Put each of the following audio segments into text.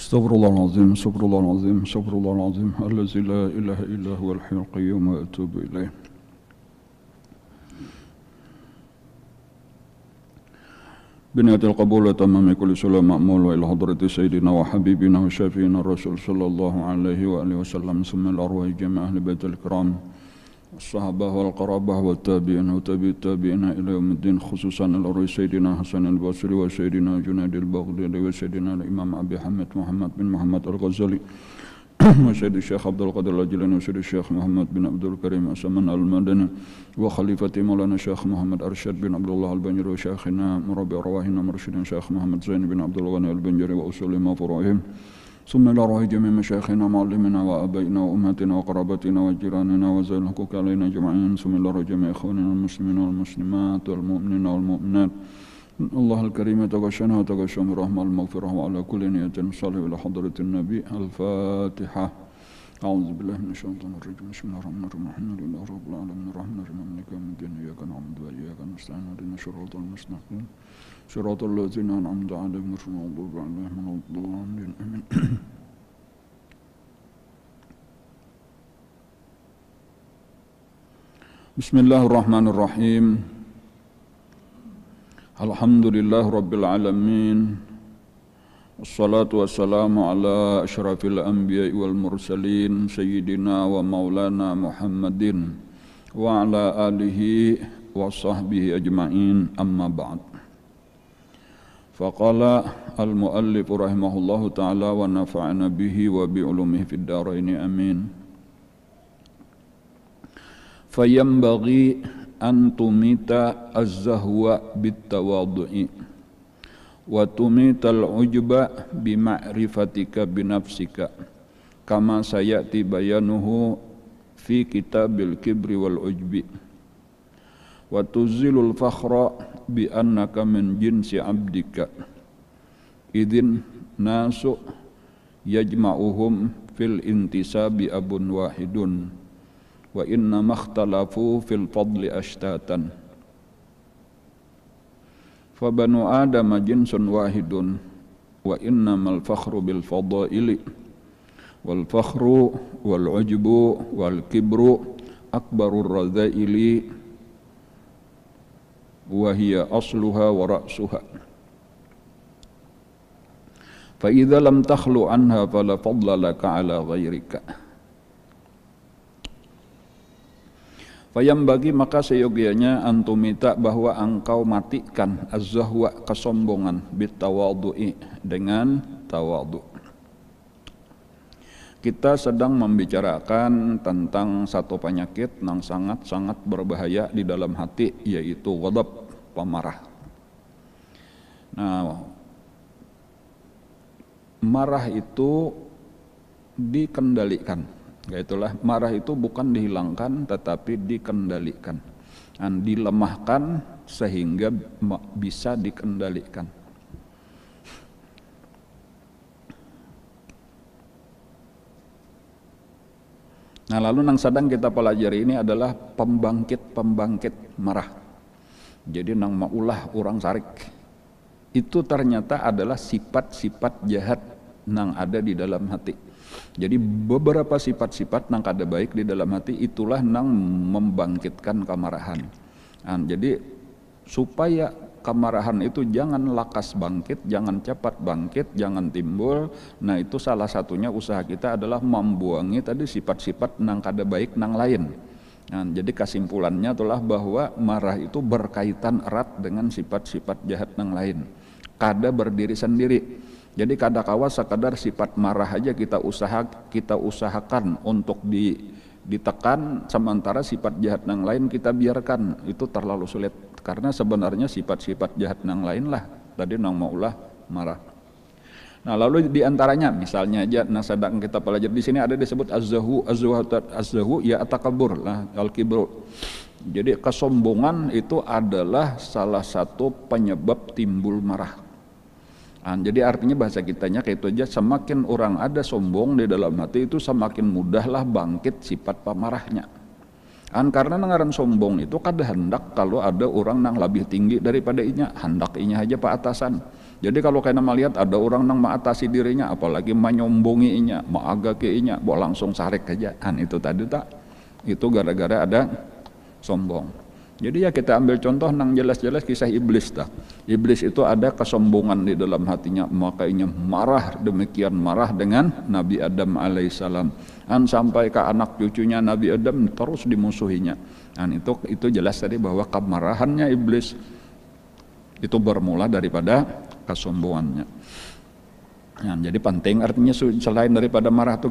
Astaghfirullahaladzim, astaghfirullahaladzim, astaghfirullahaladzim, allazi la ilaha illa huwal hayyul qayyum wa atubu ilaih. Biniatil qabul wa tamami kulli salam ma'mul wa ila hadrati sayyidina wa habibina wa syafi'ina rasul sallallahu alaihi wa alihi wasallam summa al-arwahi jami' ahli baitil kiram الصحابة والقرابة والتابعين وتابع التابعين إلى يوم الدين خصوصا الأروي سيدنا حسن البصري وسيدنا جنيد البغدادي وسيدنا الإمام أبي حمد محمد بن محمد الغزالي وسيد الشيخ عبد القادر الجيلاني وسيد الشيخ محمد بن عبد الكريم السمن المدني وخليفة مولانا الشيخ محمد أرشد بن عبد الله البنجري وشيخنا مربي أرواحنا مرشد الشيخ محمد زين بن عبد الغني البنجري وأصول ما فروعهم ثم إلى أرواح جميع مشايخنا ومعلمنا وآبائنا وأمهاتنا وقرابتنا وجيراننا وذوي الحقوق علينا أجمعين ثم إلى أرواح جميع إخواننا المسلمين والمسلمات والمؤمنين والمؤمنات الله الكريم تغشنا وتغشهم برحمة المغفرة وعلى كل نية صالح إلى حضرة النبي الفاتحة أعوذ بالله من الشيطان الرجيم بسم الله الرحمن الرحيم الحمد لله رب العالمين الرحمن الرحيم مالك يوم الدين إياك نعبد وإياك نستعين اهدنا الصراط المستقيم صراط الذين أنعمت عليهم غير المغضوب عليهم ولا الضالين آمين. بسم الله الرحمن الرحيم الحمد لله رب العالمين والصلاة والسلام على أشرف الأنبياء والمرسلين سيدنا ومولانا محمد وعلى آله وصحبه أجمعين أما بعد. فقال المؤلف رحمه الله تعالى ونفعنا به وبعلومه في الدارين آمين. فينبغي أن تميت الزهو بالتواضع وتميت العجب بمعرفتك بنفسك كما سيأتي بيانه في كتاب الكبر والعجب وتزيل الفخر بأنك من جنس عبدك إذ الناس يجمعهم في الانتساب أب واحد وإنما اختلفوا في الفضل أشتاتا فبنو آدم جنس واحد وإنما الفخر بالفضائل والفخر والعجب والكبر أكبر الرذائل وهي أصلها ورأسها فإذا لم تخلو عنها فلا فضل لك على غيرك. Fayambagi maka seyogianya antumita bahwa engkau matikan az-zahwa kesombongan bitawadhu'i dengan tawadhu. Kita sedang membicarakan tentang satu penyakit yang sangat-sangat berbahaya di dalam hati, yaitu ghadab, pemarah. Nah, marah itu dikendalikan. Yaitulah marah itu bukan dihilangkan tetapi dikendalikan dan dilemahkan sehingga bisa dikendalikan. Nah, lalu yang sedang kita pelajari ini adalah pembangkit marah. Jadi nang maulah orang sarik itu ternyata adalah sifat-sifat jahat yang ada di dalam hati. Jadi beberapa sifat-sifat yang kada baik di dalam hati itulah yang membangkitkan kemarahan. Nah, jadi supaya kemarahan itu jangan lakas bangkit, jangan cepat bangkit, jangan timbul. Nah, itu salah satunya usaha kita adalah membuangi tadi sifat-sifat yang kada baik yang lain. Nah, jadi kesimpulannya adalah bahwa marah itu berkaitan erat dengan sifat-sifat jahat yang lain. Kada berdiri sendiri. Jadi kadang-kala sekadar sifat marah aja kita usahakan untuk ditekan, sementara sifat jahat yang lain kita biarkan, itu terlalu sulit karena sebenarnya sifat-sifat jahat yang lain lah tadi nang maulah marah. Nah, lalu diantaranya misalnya aja sedang kita pelajari di sini ada disebut az-zahu ya at-takabbur lah al-kibru. Jadi kesombongan itu adalah salah satu penyebab timbul marah. Jadi artinya bahasa kitanya kayak itu aja, semakin orang ada sombong di dalam hati itu semakin mudahlah bangkit sifat pemarahnya. Karena ngaran sombong itu kada hendak kalau ada orang yang lebih tinggi daripada inya, hendak inya aja pak atasan. Jadi kalau kena melihat ada orang nang mengatasi dirinya, apalagi menyombonginya, mengagakinya, bawa langsung sarik aja. Itu tadi tak, itu gara-gara ada sombong. Jadi ya kita ambil contoh nang jelas-jelas kisah iblis dah. Iblis itu ada kesombongan di dalam hatinya, makanya marah, demikian marah dengan Nabi Adam alaihissalam. Sampai ke anak cucunya Nabi Adam terus dimusuhinya. Itu jelas tadi bahwa kemarahannya iblis itu bermula daripada kesombongannya. Jadi penting artinya selain daripada marah itu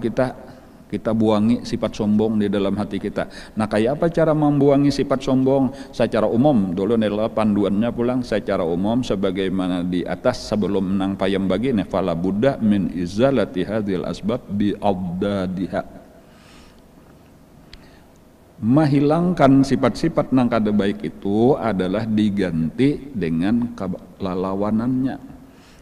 kita buangi sifat sombong di dalam hati kita. Nah, kayak apa cara membuangi sifat sombong? Secara umum, dulu adalah panduannya pulang secara umum sebagaimana di atas sebelum nang payam bagi fala buddha min izalati hadhil asbab bi abdadiha. Menghilangkan sifat-sifat nang kada baik itu adalah diganti dengan kelalawanannya.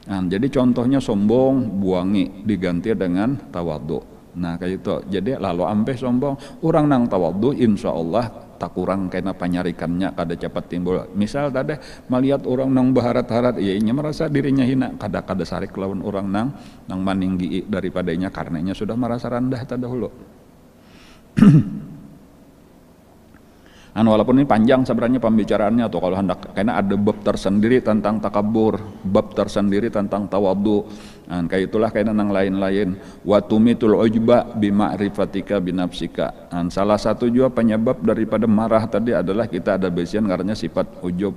Jadi contohnya sombong, buangi, diganti dengan tawadhu. Nah kayak itu. Jadi lalu ampe sombong, orang nang tawadhu insya Allah tak kurang kena penyarikannya kada cepat timbul. Misal tadi melihat orang nang baharat-harat, ianya merasa dirinya hina, kada sarik lawan orang nang maninggi daripadanya karenanya sudah merasa rendah terdahulu. Walaupun ini panjang sebenarnya pembicaraannya, atau kalau hendak karena ada bab tersendiri tentang takabur, bab tersendiri tentang tawadhu. Kayak itulah kaitan yang lain-lain. Wa tumitul ujba bima'rifatika binafsika. Salah satu juga penyebab daripada marah tadi adalah kita ada basian karena sifat ujub.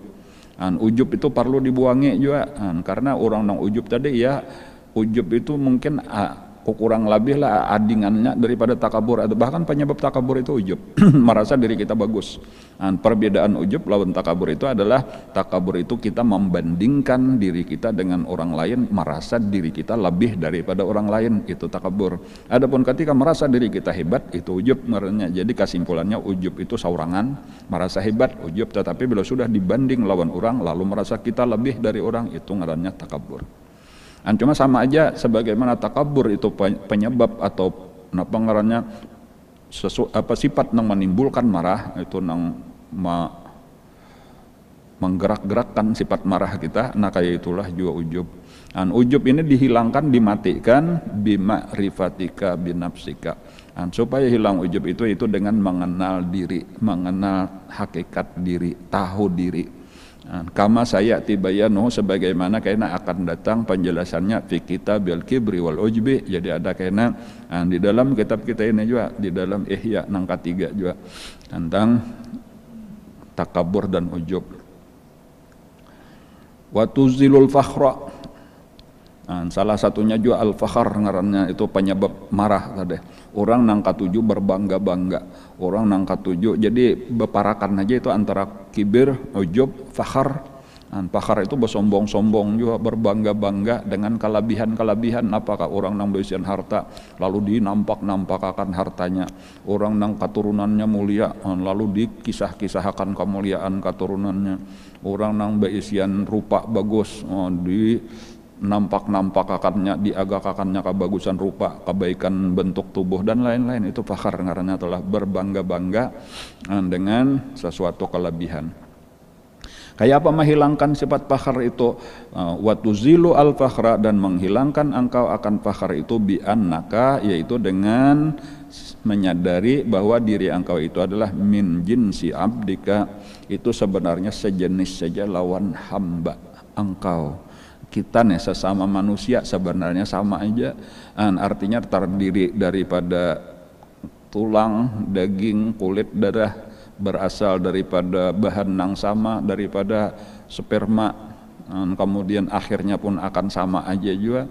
Ujub itu perlu dibuangi juga. Karena orang nang ujub tadi ya, ujub itu mungkin kurang lebih lah adingannya daripada takabur, atau bahkan penyebab takabur itu ujub. Merasa diri kita bagus. Perbedaan ujub lawan takabur itu adalah takabur itu kita membandingkan diri kita dengan orang lain, merasa diri kita lebih daripada orang lain, itu takabur. Adapun ketika merasa diri kita hebat, itu ujub merenya. Jadi kesimpulannya ujub itu saurangan, merasa hebat ujub, tetapi bila sudah dibanding lawan orang lalu merasa kita lebih dari orang, itu ngarannya takabur. Cuma sama aja sebagaimana takabur itu penyebab atau apa ngarannya sifat yang menimbulkan marah, itu nang menggerak-gerakkan sifat marah kita. Nah kayak itulah juga ujub. Ujub ini dihilangkan, dimatikan bima'rifatika binafsika. Supaya hilang ujub itu dengan mengenal diri, mengenal hakikat diri, tahu diri. Kama saya tibayanu, sebagaimana kena akan datang penjelasannya fi kitabil kibri wal ujbi. Jadi ada kena di dalam kitab kita ini juga, di dalam Ihya nang ketiga juga tentang takabur dan ujub. Wa tuzilul fakhra. Salah satunya juga al-fakhar ngarannya, itu penyebab marah tadi. Orang nang katuju berbangga-bangga, orang nang katuju jadi beparakan aja itu antara kibir, ujub, fakhar. Fakhar itu bersombong-sombong juga, berbangga-bangga dengan kelebihan-kelebihan. Apakah orang nang berisian harta lalu dinampak-nampakakan hartanya, orang nang keturunannya mulia lalu dikisah-kisahkan kemuliaan keturunannya, orang nang berisian rupa bagus di nampak-nampakakannya, diagakakannya kebagusan rupa, kebaikan bentuk tubuh dan lain-lain. Itu fakhar karena telah berbangga-bangga dengan sesuatu kelebihan. Kayak apa menghilangkan sifat fakhar itu? Wa tuzilu al-fakhra, dan menghilangkan engkau akan fakhar itu bi annaka, yaitu dengan menyadari bahwa diri engkau itu adalah min jinsi abdika, itu sebenarnya sejenis saja lawan hamba engkau. Kita nih sesama manusia sebenarnya sama aja, artinya terdiri daripada tulang, daging, kulit, darah, berasal daripada bahan yang sama, daripada sperma, kemudian akhirnya pun akan sama aja juga,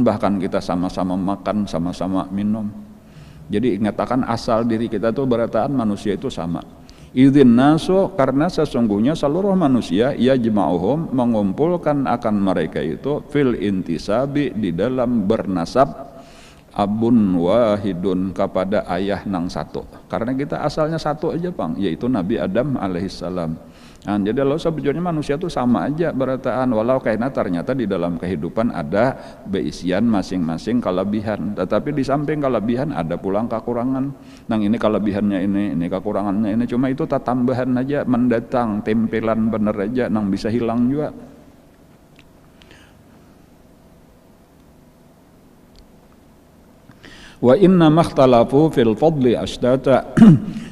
bahkan kita sama-sama makan, sama-sama minum. Jadi ingatakan asal diri kita tuh berataan manusia itu sama. Idzin nasu, karena sesungguhnya seluruh manusia ya jema'uhum, mengumpulkan akan mereka itu fil intisabi, di dalam bernasab abun wahidun, kepada ayah nang satu. Karena kita asalnya satu aja Bang, yaitu Nabi Adam alaihissalam. Jadi Allah sebetulnya manusia itu sama aja berataan, walau karena ternyata di dalam kehidupan ada beisian masing-masing kelebihan, tetapi di samping kelebihan ada pulang kekurangan. Nang ini kelebihannya ini kekurangannya ini, cuma itu tambahan aja mendatang, tempelan bener aja nang bisa hilang juga. Wa inna makhtalafu fil fadli ashtata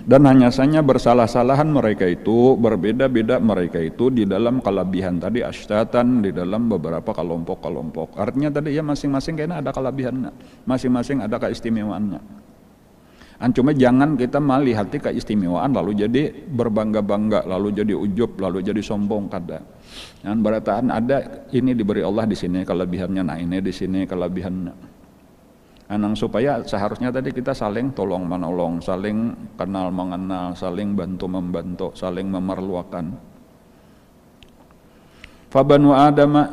dan hanya saja bersalah-salahan mereka itu, berbeda-beda mereka itu di dalam kelebihan tadi ashtatan, di dalam beberapa kelompok-kelompok. Artinya tadi ya masing-masing kayaknya ada kelebihannya, masing-masing ada keistimewaannya. Cuma jangan kita melihat keistimewaan lalu jadi berbangga-bangga, lalu jadi ujub, lalu jadi sombong kada. Dan berataan ada ini diberi Allah di sini kelebihannya, nah ini di sini kelebihannya. Anang supaya seharusnya tadi kita saling tolong menolong, saling kenal mengenal, saling bantu membantu, saling memerlukan. Fabanu Adam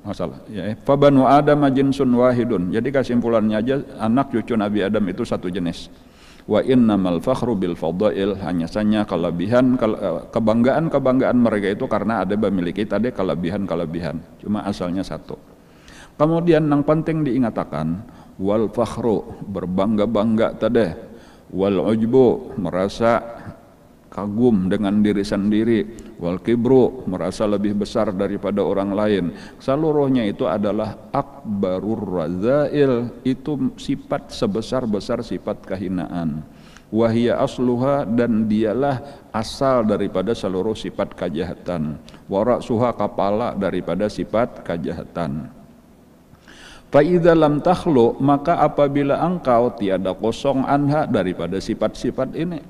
masalah ya, Fabanu Adam jinsun wahidun. Jadi kesimpulannya aja anak cucu Nabi Adam itu satu jenis. Wa innamal fakhru bil fadail, hanya saja kelebihan kebanggaan mereka itu karena ada memiliki tadi kelebihan. Cuma asalnya satu. Kemudian yang penting diingatkan wal fakhru, berbangga-bangga tadi, wal ujbu, merasa kagum dengan diri sendiri, wal kibru, merasa lebih besar daripada orang lain, seluruhnya itu adalah akbarur razail, itu sifat sebesar-besar sifat kehinaan. Wahia asluha, dan dialah asal daripada seluruh sifat kejahatan. Warasuha, kepala daripada sifat kejahatan. Fa'idha lam takhlu, maka apabila engkau tiada kosong anha daripada sifat-sifat ini,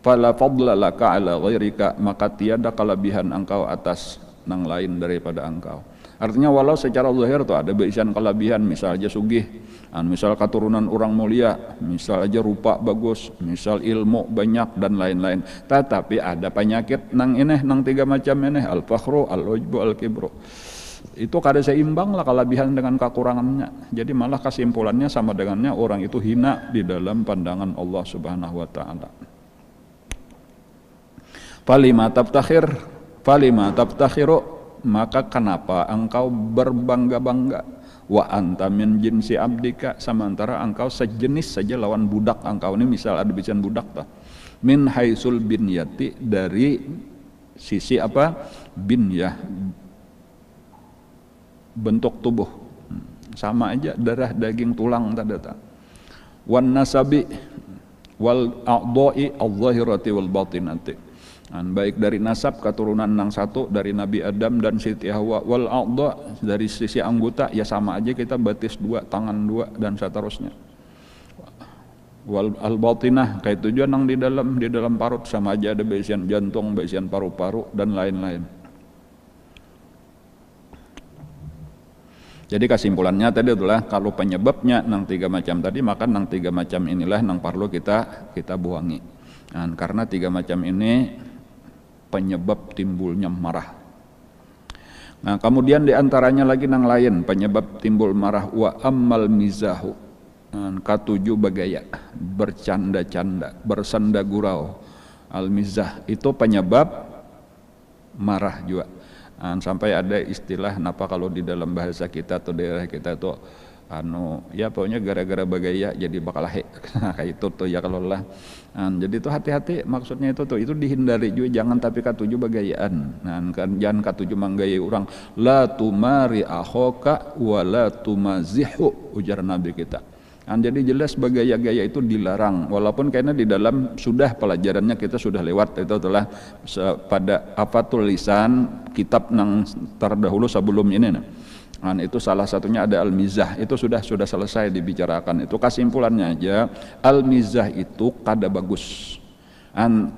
fala fadla laka ala ghairika, maka tiada kelebihan engkau atas nang lain daripada engkau. Artinya walau secara zahir tu ada bisian kelebihan, misal aja sugih, misal keturunan orang mulia, misal aja rupa bagus, misal ilmu banyak dan lain-lain. Tetapi ada penyakit nang ini, nang tiga macam ini, al-fakhru, al-ujbu, al-kibru. Itu kada seimbang lah kelebihan dengan kekurangannya. Jadi malah kesimpulannya sama dengannya orang itu hina di dalam pandangan Allah Subhanahu wa taala. Falima tabtakhiru, maka kenapa engkau berbangga-bangga? Wa anta min jinsi abdika, sementara engkau sejenis saja lawan budak engkau ini, misal ada bican budak tah. Min haisul binyati, dari sisi apa? Binyah, bentuk tubuh sama aja, darah daging tulang tadi. Wan nasabi wal a'dha'i adh-dhahirati wal batinati, baik dari nasab keturunan nang satu dari Nabi Adam dan Siti Hawa, wal a'dha dari sisi anggota ya sama aja, kita batis dua, tangan dua dan seterusnya. Wal al batinah kayak tujuan nang di dalam parut sama aja, ada bagian jantung, bagian paru-paru dan lain-lain. Jadi kesimpulannya tadi itulah, kalau penyebabnya nang tiga macam tadi, maka nang tiga macam inilah nang perlu kita buangi. Nah, karena tiga macam ini penyebab timbulnya marah. Nah, kemudian diantaranya lagi nang lain penyebab timbul marah, wa ammal mizahu, katujuh bagaya, bercanda-canda, bersenda gurau. Al mizah itu penyebab marah juga. Sampai ada istilah kenapa kalau di dalam bahasa kita atau daerah kita tuh ya pokoknya gara-gara bagaya jadi bakal kayak itu tuh ya kalau lah. Jadi itu hati-hati, maksudnya itu dihindari juga, jangan tapi katuju bagayaan. Kan jangan katuju manggayai orang. La tumari akhoka wa la tumazihu, ujar Nabi kita. Jadi jelas bagaya-gaya itu dilarang, walaupun kayaknya di dalam sudah pelajarannya kita sudah lewat, itu adalah pada apa tulisan kitab nang terdahulu sebelum ini. Itu salah satunya ada al-mizah, itu sudah selesai dibicarakan. Itu kesimpulannya aja, al-mizah itu kada bagus,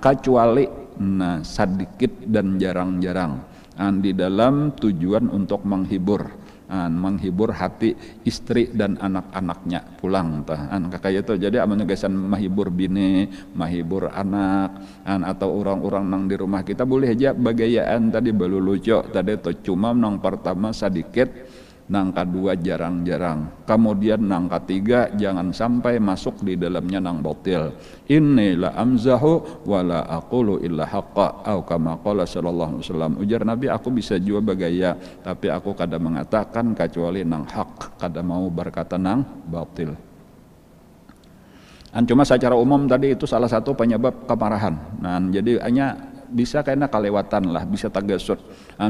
kecuali sedikit dan jarang-jarang di dalam tujuan untuk menghibur hati istri dan anak-anaknya pulang kayak itu. Jadi amannya gaysan menghibur bini, menghibur anak, atau orang-orang nang di rumah kita boleh aja bagayaan tadi lucu tadi tuh, cuma nang pertama sedikit, nang kedua jarang-jarang, kemudian nang ketiga jangan sampai masuk di dalamnya nang batil. Inni la amzahu wa la aqulu illa haqqa, atau kama qala sallallahu alaihi wasallam, ujar Nabi, aku bisa juga bagaya tapi aku kada mengatakan kecuali nang hak, kada mau berkata nang batil. Cuma secara umum tadi itu salah satu penyebab kemarahan. Jadi hanya bisa kayaknya kelewatan lah, bisa tagasut,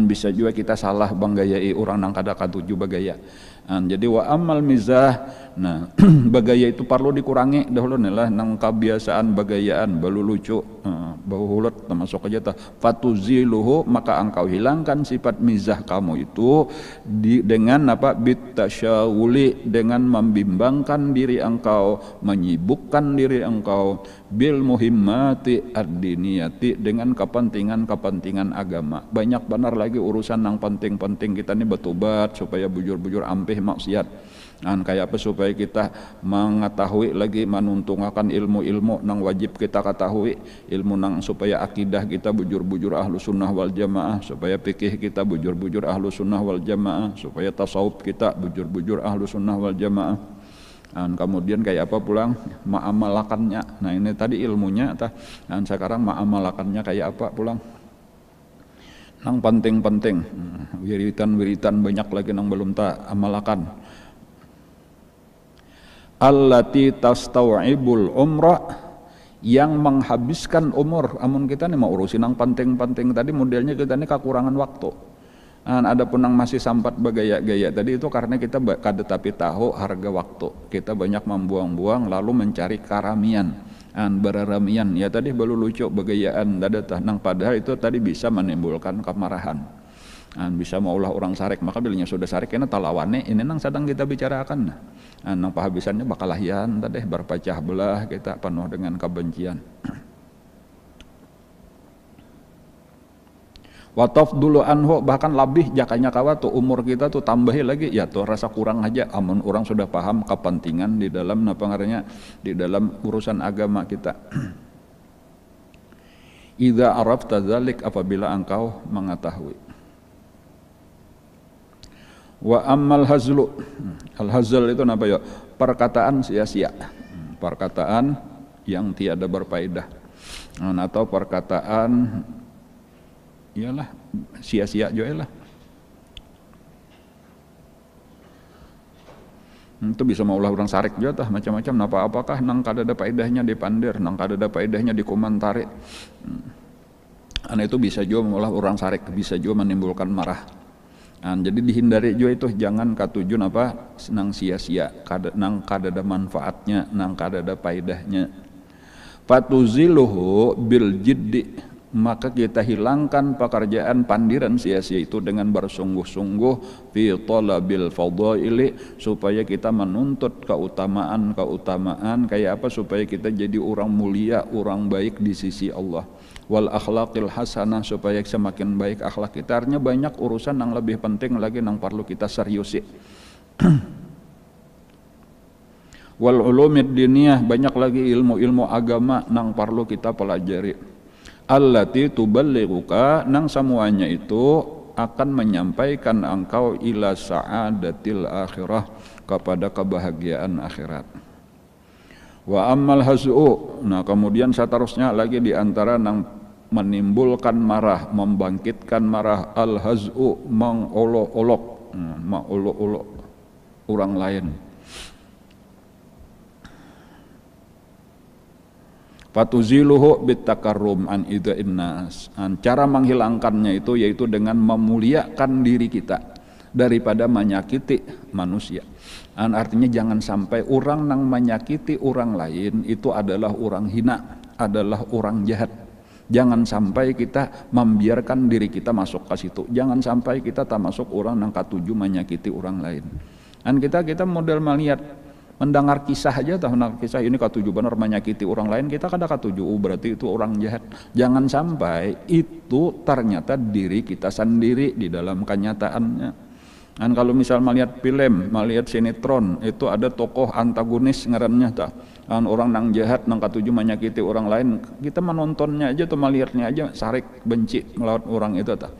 bisa juga kita salah banggayai orang nang kada katuju bagaya. Jadi wa amal mizah, nah bagaya itu perlu dikurangi dahulu lah nang kebiasaan bagayaan balu lucu, bau hulut termasuk aja tah fatuziluhu, maka engkau hilangkan sifat mizah kamu itu dengan apa, bitasyawuli, dengan membimbangkan diri engkau, menyibukkan diri engkau bil muhimmati ad-diniyati, dengan kepentingan agama. Banyak benar lagi urusan yang penting-penting kita nih bertobat supaya bujur-bujur ampih maksiat. Kayak apa supaya kita mengetahui lagi menuntungkan ilmu-ilmu nang wajib kita ketahui, ilmu nang supaya akidah kita bujur-bujur ahlu sunnah wal jamaah, supaya fikih kita bujur-bujur ahlu sunnah wal jamaah, supaya tasawuf kita bujur-bujur ahlu sunnah wal jamaah. Kemudian kayak apa pulang ma'amalakannya. Nah ini tadi ilmunya, dan sekarang ma'amalakannya kayak apa pulang. Nang penting-penting, wiritan banyak lagi nang belum tak amalakan. Allati tastau'ibul umrah, yang menghabiskan umur. Amun kita nih mau urusin nang penting-penting tadi, modelnya kita nih kekurangan waktu. Ada pun yang masih sampat bergaya-gaya tadi itu karena kita kada tapi tahu harga waktu. Kita banyak membuang-buang lalu mencari karamian, beraramian. Ya tadi baru lucu begayaan dada nang padahal itu tadi bisa menimbulkan kemarahan. Bisa maulah orang sarik, maka bilanya sudah sarik ini talawane ini nang sedang kita bicarakan. Nang pahabisannya bakal lahian tadi berpecah belah, kita penuh dengan kebencian. Wataf dulu anhu, bahkan lebih jakanya kawa tuh umur kita tuh tambahi lagi, ya tuh rasa kurang aja. Amun orang sudah paham kepentingan di dalam apa ngarannya, di dalam urusan agama kita. Idza arafta dzalik, apabila engkau mengetahui. Wa ammal hazlu, al hazl itu apa ya? Perkataan sia-sia, perkataan yang tiada berfaedah, atau perkataan iyalah sia-sia juga lah. Itu bisa maulah orang sarik juga tah macam-macam. Napa apakah nang kada ada faedahnya dipandir, nang kada ada faedahnya dikomentari. Itu bisa juga maulah orang sarik, bisa juga menimbulkan marah. Jadi dihindari juga itu, jangan katuju apa nang sia-sia, nang kada ada manfaatnya, nang kada ada faedahnya. Fatuziluhu bil jiddi, maka kita hilangkan pekerjaan pandiran sia-sia itu dengan bersungguh-sungguh fi talabil fadaili, supaya kita menuntut keutamaan kayak apa, supaya kita jadi orang mulia, orang baik di sisi Allah. Wal akhlaqil hasanah, supaya semakin baik akhlak kita. Artinya banyak urusan yang lebih penting lagi yang perlu kita seriusi. Wal ulumid diniyah, banyak lagi ilmu-ilmu agama yang perlu kita pelajari. Allati tuballighuka, nang semuanya itu akan menyampaikan engkau ila sa'adatil akhirah, kepada kebahagiaan akhirat. Wa ammal hazu, nah kemudian seterusnya lagi diantara nang menimbulkan marah, membangkitkan marah, al hazu, mengolok-olok, mengolok-olok orang lain. Fatuziluhu bitakarrum an idza'in nas. Cara menghilangkannya itu yaitu dengan memuliakan diri kita daripada menyakiti manusia. Artinya jangan sampai orang yang menyakiti orang lain itu adalah orang hina, adalah orang jahat. Jangan sampai kita membiarkan diri kita masuk ke situ. Jangan sampai kita tak masuk orang yang katuju menyakiti orang lain. Kita model melihat, mendengar kisah aja, tahu kisah ini katuju benar menyakiti orang lain, kita kada katuju, berarti itu orang jahat. Jangan sampai itu ternyata diri kita sendiri di dalam kenyataannya. Kalau misal melihat film, melihat sinetron, itu ada tokoh antagonis ngarannya tak, orang nang jahat, nang katuju menyakiti orang lain, kita menontonnya aja atau melihatnya aja sarik benci melawan orang itu tak.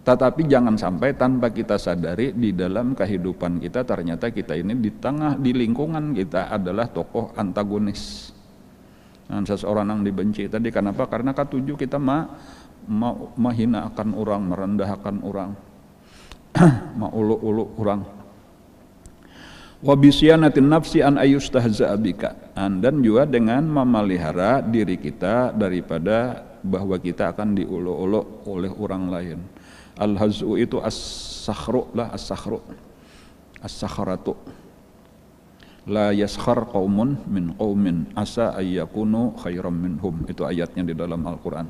Tetapi jangan sampai tanpa kita sadari di dalam kehidupan kita ternyata kita ini di tengah, di lingkungan kita adalah tokoh antagonis. Seseorang yang dibenci tadi, kenapa? Karena katuju kita menghinakan orang, merendahkan orang, maulu-ulu orang. Wa bisyanatin nafsi an ayustahza'a bika, dan juga dengan memelihara diri kita daripada bahwa kita akan diulu-ulu oleh orang lain. Al-haz'u itu as-sakhru lah, as-sakhru. as-sakharatu la yaskhar qaumun min qaumin asa ayyakunu khairam minhum, itu ayatnya di dalam Al-Qur'an.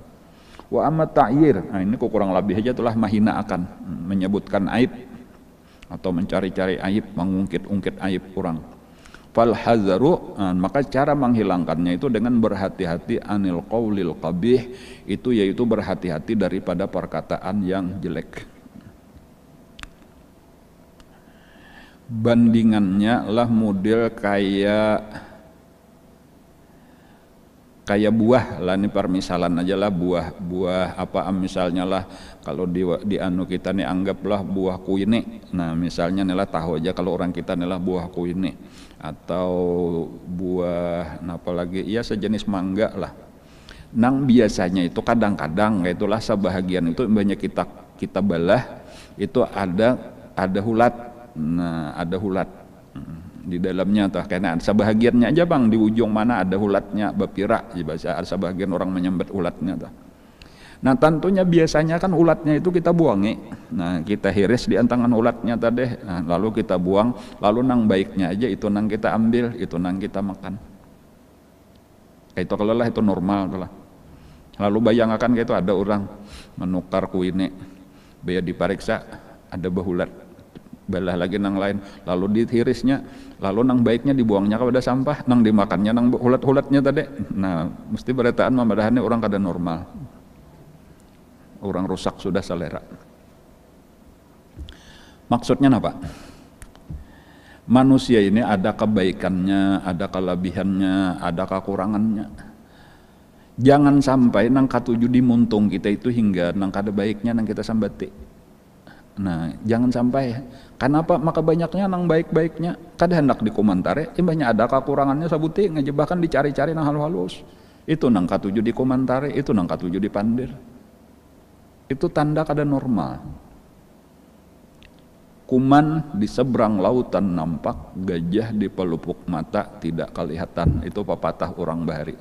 Wa amma ta'yir, nah ini kurang lebih aja itulah mahina akan menyebutkan aib atau mencari-cari aib, mengungkit-ungkit aib orang. Fal hazaru, maka cara menghilangkannya itu dengan berhati-hati anil qaulil qabih, itu yaitu berhati-hati daripada perkataan yang jelek. Bandingannya lah model kayak buah lah, ini permisalan aja lah, buah apa misalnya lah, kalau di anu kita nih anggaplah buah kuini. Nah misalnya nih lah, tahu aja kalau orang kita nih lah buah kuini, atau buah apa lagi ya sejenis mangga lah. Nang biasanya itu kadang-kadang itulah sebahagian itu banyak kita belah itu ada hulat. Nah ada hulat di dalamnya tuh, karena sebahagiannya aja bang, di ujung mana ada hulatnya, bapira di bahasa sebahagian orang menyambet ulatnya tuh. Nah tentunya biasanya kan ulatnya itu kita buangi, nah kita hiris di antangan ulatnya tadi, nah, lalu kita buang, lalu nang baiknya aja itu nang kita ambil, itu nang kita makan. Kayak itu kalau lah itu normal tuh lah. Lalu bayangkan kayak itu ada orang menukar kuine, biar diperiksa ada bahulat, belah lagi nang lain, lalu dihirisnya, lalu nang baiknya dibuangnya kepada sampah, nang dimakannya nang hulat-hulatnya tadi. Nah mesti beretaan memadahannya orang kada normal, orang rusak sudah selera. Maksudnya apa? Manusia ini ada kebaikannya, ada kelebihannya, ada kekurangannya. Jangan sampai nang katuju dimuntung kita itu hingga nang kada baiknya nang kita sambati. Nah jangan sampai. Kenapa? Maka banyaknya nang baik-baiknya kada hendak dikomentari, banyak ada kekurangannya sabuti ngejebakan dicari-cari nang halus-halus. Itu nang katuju dikomentari, itu nang katuju dipandir. Itu tanda kada normal. Kuman di seberang lautan nampak, gajah di pelupuk mata tidak kelihatan. Itu pepatah orang bahari.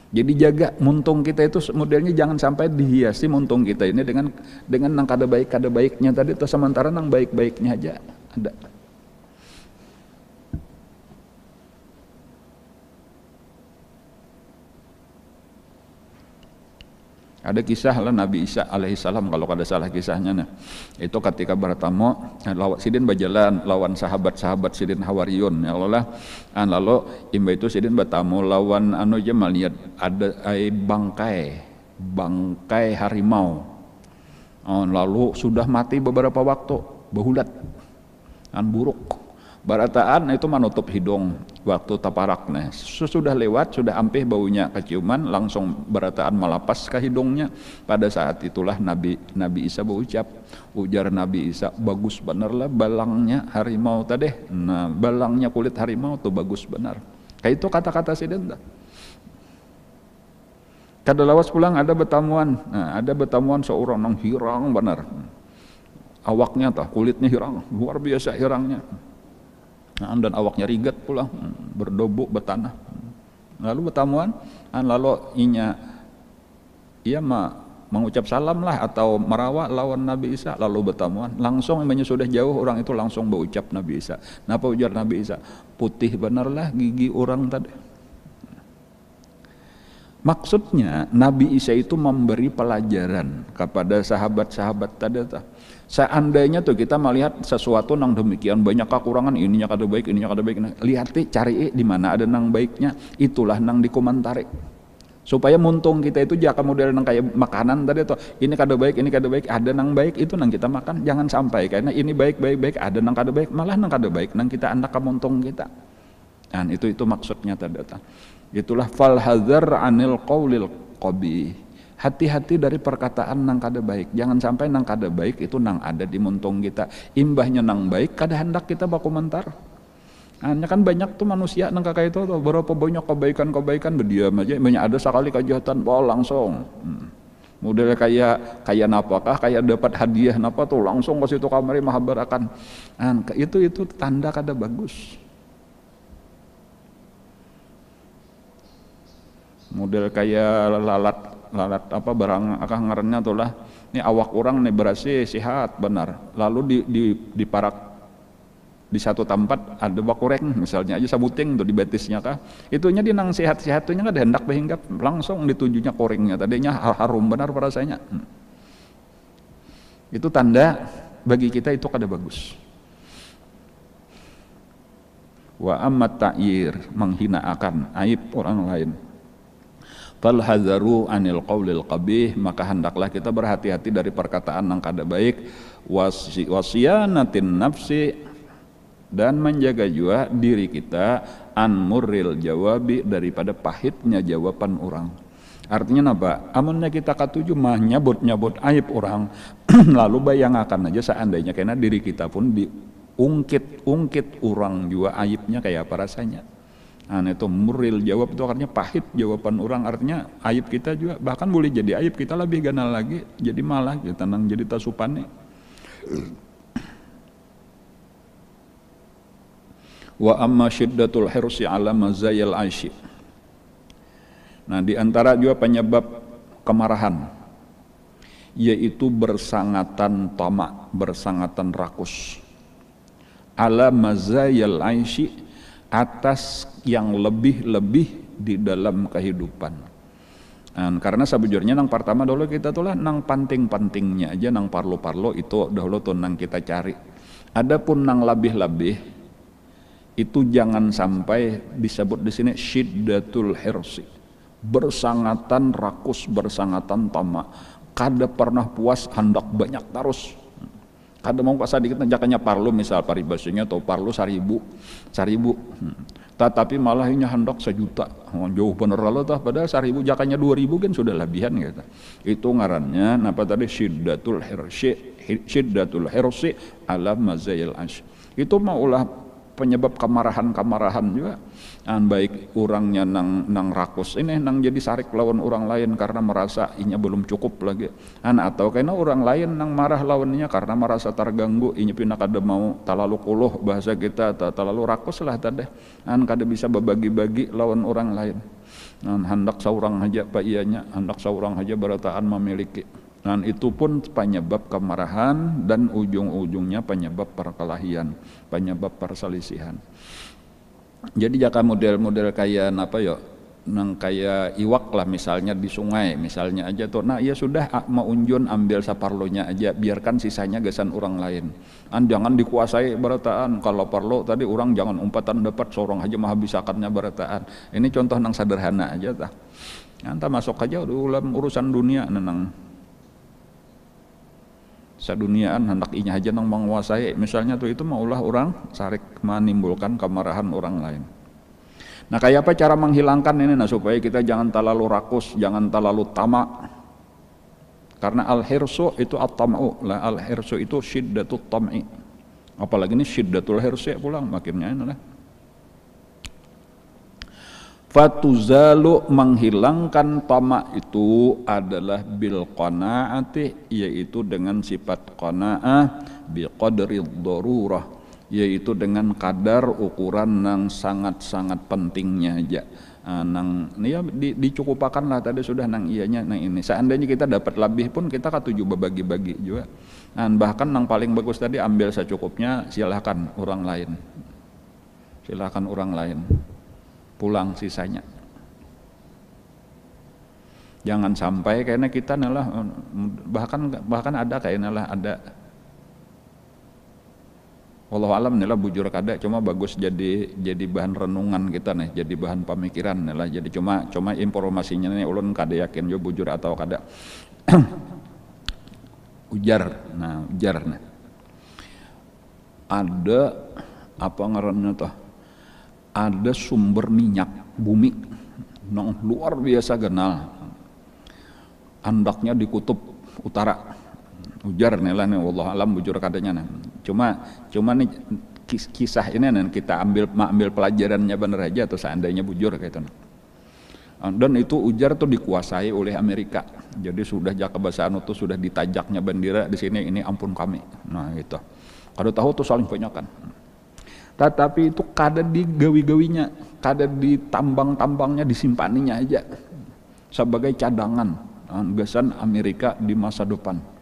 Jadi jaga muntung kita itu modelnya jangan sampai dihiasi muntung kita ini dengan nang kada baiknya tadi, atau sementara nang baik-baiknya aja ada. Ada kisah lah Nabi Isa alaihissalam, kalau kada salah kisahnya nah. Itu ketika bertemu lawan sidin berjalan lawan sahabat-sahabat sidin Hawariyun ya Allah. Lalu imba itu sidin bertemu lawan anu aja melihat ada bangkai harimau. Lalu sudah mati beberapa waktu, behulat buruk. Barataan itu menutup hidung waktu taparak. Nah, sudah lewat, sudah ampih baunya keciuman, langsung barataan melapas ke hidungnya. Pada saat itulah Nabi Isa berucap, ujar Nabi Isa, bagus bener lah balangnya harimau tadi. Nah, balangnya kulit harimau tuh bagus benar. Kayak itu kata-kata sidin. Kada lawas pulang ada betamuan. Nah, ada betamuan seorang yang hirang benar. Awaknya tah kulitnya hirang, luar biasa hirangnya. Nah, dan awaknya rigat pula, berdobu bertanah. Lalu bertamuan, lalu ia mengucap salam lah atau merawat lawan Nabi Isa, lalu bertamuan. Langsung yang sudah jauh orang itu langsung berucap Nabi Isa. Napa ujar Nabi Isa? Putih benarlah gigi orang tadi. Maksudnya Nabi Isa itu memberi pelajaran kepada sahabat-sahabat tadi. Seandainya tuh kita melihat sesuatu nang demikian banyak kekurangan, ininya kada baik, lihat cari di mana ada nang baiknya, itulah nang dikomentari. Supaya muntung kita itu jangan model nang kayak makanan tadi tuh, ini kada baik, ada nang baik itu nang kita makan, jangan sampai karena ini baik, ada nang kada baik, malah nang kada baik nang kita anak muntung kita. Dan itu maksudnya tadi. Itulah fal hadzar anil qaulil qabih. Hati-hati dari perkataan nang kada baik. Jangan sampai nang kada baik itu nang ada di muntung kita. Imbahnya nang baik kada hendak kita berkomentar. Hanya kan banyak tuh manusia nang kayak itu tuh, berapa banyak kebaikan berdiam aja. Banyak ada sekali kejahatan, langsung. Model kayak napakah, kayak dapat hadiah napa tuh langsung ke situ kamari mahabarakan. Itu tanda kada bagus. model kayak lalat lalat apa barang akah ngarannya tuh lah, ini awak orang nih berasi sehat benar, lalu di parak di satu tempat ada bakureng misalnya aja sabuting tuh di betisnya kah, itunya di nang sehat-sehat tuhnya nggak hendak berhinggap langsung ditujunya korengnya tadinya harum benar rasanya. Itu tanda bagi kita itu kada bagus. Wa amma ta'yir, menghina akan aib orang lain. Fal hadzaru anil qaulil qabih, maka hendaklah kita berhati-hati dari perkataan yang kada baik. Wasiyanatin nafsi, dan menjaga juga diri kita an murril jawabi, daripada pahitnya jawaban orang. Artinya apa? Amunnya kita katuju mah nyabut aib orang lalu bayangkan aja seandainya karena diri kita pun diungkit orang juga aibnya kayak apa rasanya. Nah itu murril jawab itu artinya pahit jawaban orang, artinya aib kita juga bahkan boleh jadi aib kita lebih ganal lagi, jadi malah kita nang jadi tasupane. Wa amma syiddatul hirsi ala mazayil aishi. Nah di antara juga penyebab kemarahan yaitu bersangatan tamak, bersangatan rakus. Ala mazayil aishi, atas yang lebih-lebih di dalam kehidupan. Nah, karena sebujurnya nang pertama dulu kita tuh lah nang panting-pantingnya aja, nang parlo-parlo itu dahulu tuh nang kita cari. Adapun nang lebih-lebih itu jangan sampai disebut di sini syiddatul hirsi, bersangatan rakus, bersangatan tamak, kada pernah puas, hendak banyak terus, kada mau pas sedikit najakannya parlo misal paribasnya atau parlo 1000 tetapi malah ini hendak 1 juta, jauh bener lalu tah, padahal 1000 jakannya 2000 kan sudah lebihan gitu. Itu ngarannya apa tadi syiddatul hirsi ala mazayil ash. Itu maulah penyebab kemarahan juga. Baik orangnya nang rakus ini nang jadi sarik lawan orang lain karena merasa inya belum cukup lagi, atau karena orang lain nang marah lawannya karena merasa terganggu, inya pina kada mau talalu kuluh bahasa kita, talalu rakus lah tadi, kada bisa berbagi-bagi lawan orang lain. Hendak seorang aja pak ianya, hendak seorang aja berataan memiliki. Dan itu pun penyebab kemarahan dan ujung-ujungnya penyebab perkelahian, penyebab perselisihan. Jadi jika model-model kayak apa ya, nang kayak iwak lah misalnya di sungai misalnya aja tuh, nah ya sudah mau unjun ambil saparlonya aja, biarkan sisanya gasan orang lain. Jangan dikuasai berataan, kalau perlu tadi orang jangan umpatan dapat seorang aja mah bisakannya berataan. Ini contoh nang sederhana aja tah. Anta masuk aja dalam urusan dunia nang saduniaan hendak inya aja nang menguasai misalnya tuh, itu maulah orang sarik menimbulkan kemarahan orang lain. Nah kayak apa cara menghilangkan ini, nah supaya kita jangan terlalu rakus, jangan terlalu tamak, karena al-hirsu itu at-tam'u lah, al-hirsu itu syiddatut tam'i, apalagi ini syiddatul hirsi pulang makinnya ini lah. Fatuzalu, menghilangkan tamak itu adalah bil qanaati, yaitu dengan sifat qanaah, bi qadri darurah, yaitu dengan kadar ukuran yang sangat-sangat pentingnya aja. Nang ya dicukupakan lah tadi sudah nang ianya nang ini. Seandainya kita dapat lebih pun kita katuju berbagi-bagi juga. Bahkan nang paling bagus tadi ambil secukupnya, silakan orang lain. Silakan orang lain. Pulang sisanya. Jangan sampai karena kita nalah bahkan ada kayaknya lah ada. Wallahu alam nalah bujur kada, cuma bagus jadi bahan renungan kita nih, jadi bahan pemikiran nalah. Jadi cuma informasinya nih ulun kada yakin jo bujur atau kada. ujar nah. Ada apa ngarannya tuh? Ada sumber minyak bumi nang luar biasa genal, andaknya di kutub utara, ujar nih lah nih, wallah alam bujur kadanya nih. Cuma nih kisah ini nih kita ambil pelajarannya bener aja atau seandainya bujur kayak itu. Dan itu ujar tuh dikuasai oleh Amerika, jadi sudah jakabasaan itu sudah ditajaknya bendera di sini, ini ampun kami. Nah itu kada tahu tuh saling banyakan. Tetapi itu kada digawi-gawinya, kada ditambang-tambangnya, disimpaninya aja. sebagai cadangan gasan Amerika di masa depan.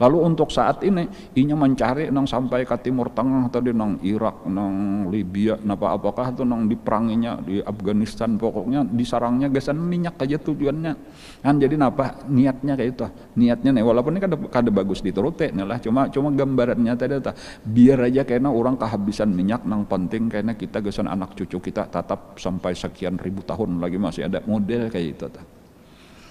Lalu untuk saat ini inya mencari nang sampai ke Timur Tengah tadi nang Irak, nang Libya, napa apakah tuh nang diperanginya di Afghanistan, pokoknya disarangnya gasan minyak aja tujuannya. Kan jadi napa niatnya kayak itu. Niatnya nih walaupun ini kada bagus dituruti nih lah, cuma gambarannya tadi ta biar aja kayaknya orang kehabisan minyak nang penting kayaknya kita gasan anak cucu kita tetap sampai sekian ribu tahun lagi masih ada model kayak itu ta.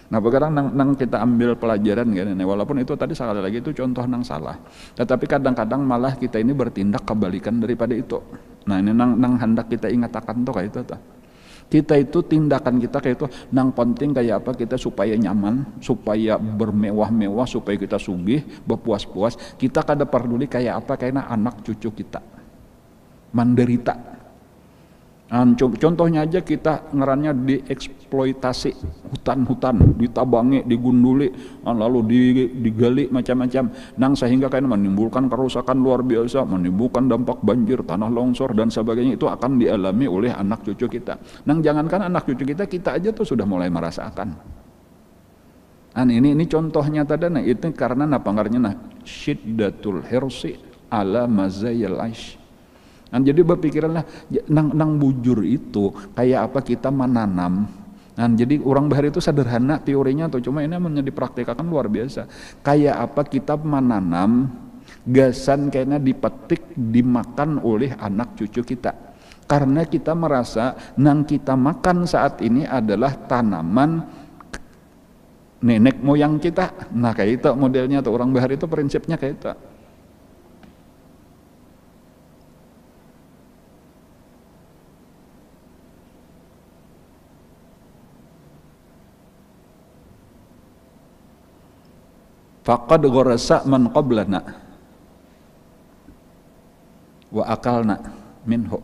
Nah, sekarang nang kita ambil pelajaran kan, walaupun itu tadi sekali lagi itu contoh nang salah. Tetapi kadang-kadang malah kita ini bertindak kebalikan daripada itu. Nah, ini nang hendak kita ingatkan tuh kayak itu tuh. Kita itu tindakan kita kayak itu nang penting kayak apa kita supaya nyaman, supaya bermewah-mewah, supaya kita sugih, berpuas-puas. Kita kada peduli kayak apa kayaknya anak cucu kita menderita. Contohnya aja kita ngerannya dieksploitasi hutan-hutan, ditabangi, digunduli, lalu digali macam-macam, nang sehingga kayak menimbulkan kerusakan luar biasa, menimbulkan dampak banjir, tanah longsor dan sebagainya. Itu akan dialami oleh anak cucu kita. Nang jangankan anak cucu kita aja tuh sudah mulai merasakan. Ini contohnya tadi nah itu karena napangarnya syiddatul hirsi ala mazayil aish. Jadi berpikiranlah nang bujur itu kayak apa kita menanam. Jadi orang Bahari itu sederhana teorinya tuh, cuma ini menjadi dipraktikkan luar biasa. Kayak apa kita menanam gasan kayaknya dipetik dimakan oleh anak cucu kita. Karena kita merasa nang kita makan saat ini adalah tanaman nenek moyang kita. Nah kayak itu modelnya tuh orang Bahari itu prinsipnya kayak itu. Faqad gharasa man qablana wa akalna minhu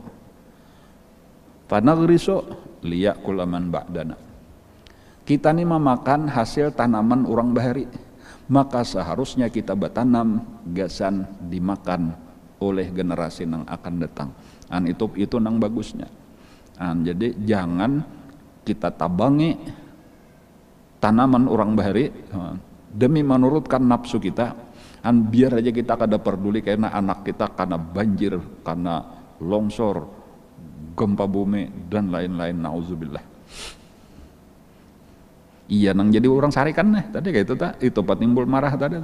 fanagrisu liyakula man ba'dana. Kita ini memakan hasil tanaman orang Bahari, maka seharusnya kita bertanam gasan dimakan oleh generasi yang akan datang. Itu nang bagusnya. Jadi jangan kita tabangi tanaman orang Bahari demi menurutkan nafsu kita, biar aja kita kada peduli karena anak kita karena banjir, karena longsor, gempa bumi dan lain-lain, nauzubillah. Iya nang jadi orang sarikan tadi kayak itu itu timbul marah tadi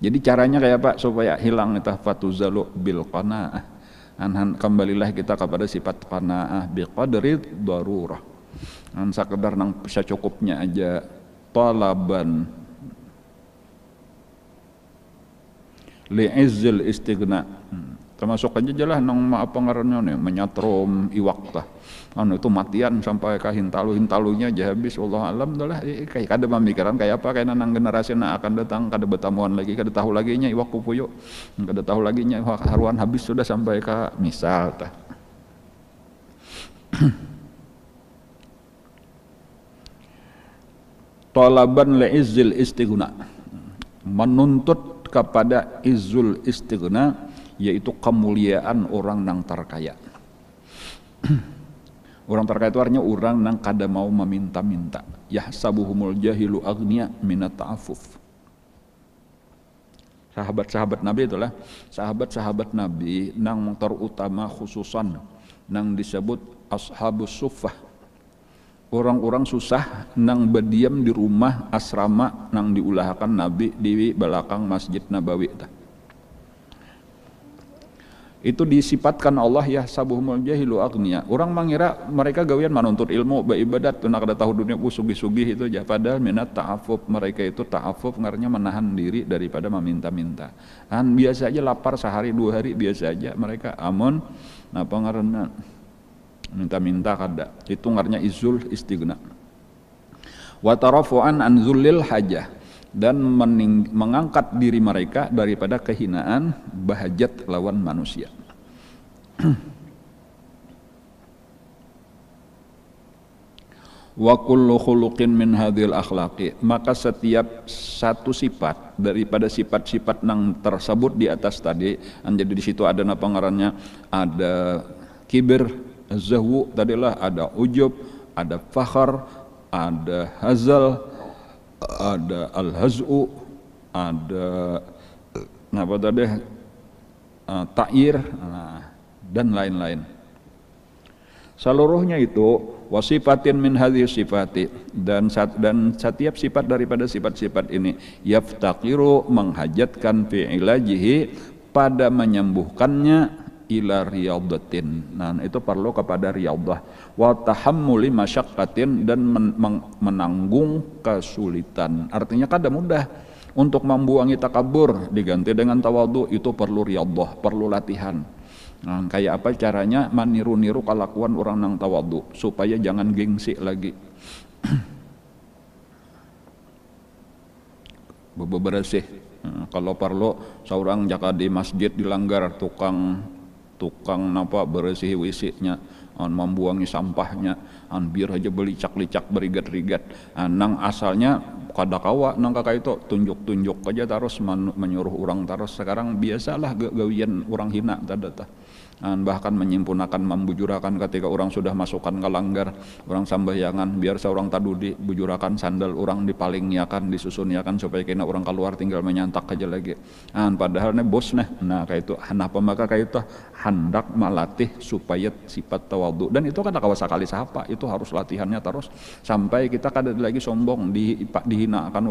Jadi caranya kayak apa supaya hilang itu fatuzalu bil qanaah. Kembalilah kita kepada sifat qanaah bi qadri darurah. Sekedar nang secukupnya aja talaban li'izzil istighna. Termasuk aja jelah nang apa ngarannya nih menyatrom iwak tah. Itu matian sampai ke hintalunya aja habis. Allah alam dah kayak kada pemikiran kayak apa kayak nang generasi na akan datang kada betamuan lagi, kada tahu lagi nya iwak pupuyo, kada tahu lagi nya haruan habis sudah sampai ke misal tah. Talaban li'izzil istighna, menuntut kepada izul istighna, yaitu kemuliaan orang nang terkaya. Orang terkaya itu artinya orang nang kada mau meminta-minta. Yahsabuhumul jahilu aghnia minat ta'affuf. Sahabat-sahabat Nabi itulah sahabat-sahabat Nabi nang terutama khususan nang disebut ashabus suffah. Orang-orang susah nang berdiam di rumah asrama nang diulahkan Nabi di belakang Masjid Nabawi. Itu disifatkan Allah ya sabuhumul jahilu agniya. Orang mengira mereka gawian menuntut ilmu, beribadat, nak ada tahu dunia sugih-sugih itu aja. Padahal minat ta'afuf, mereka itu ta'afuf ngarnya menahan diri daripada meminta-minta. Biasa aja lapar sehari 2 hari biasa aja mereka. Amun napa ngaranna minta-minta kada. Itu ngarnya izul istighna. Wa tarafu'an an zullil hajah, dan mengangkat diri mereka daripada kehinaan bahajat lawan manusia. Wa kullu khuluqin min hadhil akhlaqi, maka setiap satu sifat daripada sifat-sifat yang tersebut di atas tadi, jadi di situ ada apa ngarannya, ada kibir, zahwu tadilah, ada ujub, ada fakhar, ada hazal, ada al-haz'u, ada apa tadi ta'ir, dan lain-lain. Seluruhnya itu wasifatin min hadhihi sifati, dan setiap sifat daripada sifat-sifat ini yaftaqiru menghajatkan fi ilajihi pada menyembuhkannya ila riyadatin. Nah, itu perlu kepada riyadah wa tahammuli masyaqqatin, dan menanggung kesulitan. Artinya kada mudah untuk membuangi takabur diganti dengan tawadhu, itu perlu riyadah, perlu latihan. Nah, kayak apa caranya meniru-niru kelakuan orang nang tawadhu supaya jangan gengsi lagi. Bebersih. Nah, kalau perlu seorang jaka di masjid dilanggar tukang napa bersih WC-nya, membuangi sampahnya, biar aja belicak-licak berigat-rigat. Nang asalnya kada kawa nang kakak itu tunjuk-tunjuk aja terus menyuruh orang terus. Sekarang biasalah gawian orang hina tadata. Bahkan menyempurnakan membujurakan ketika orang sudah masukkan ke langgar, orang sambahyangan biar seorang tadudi bujurakan sandal orang dipalingniakan, disusunniakan supaya kena orang keluar tinggal menyantak aja lagi. Padahal nih bos nah kayak itu kenapa maka kayak itu hendak melatih supaya sifat tawadhu, dan itu kada kawa sakali sapa, itu harus latihannya terus sampai kita kada lagi sombong dihinakan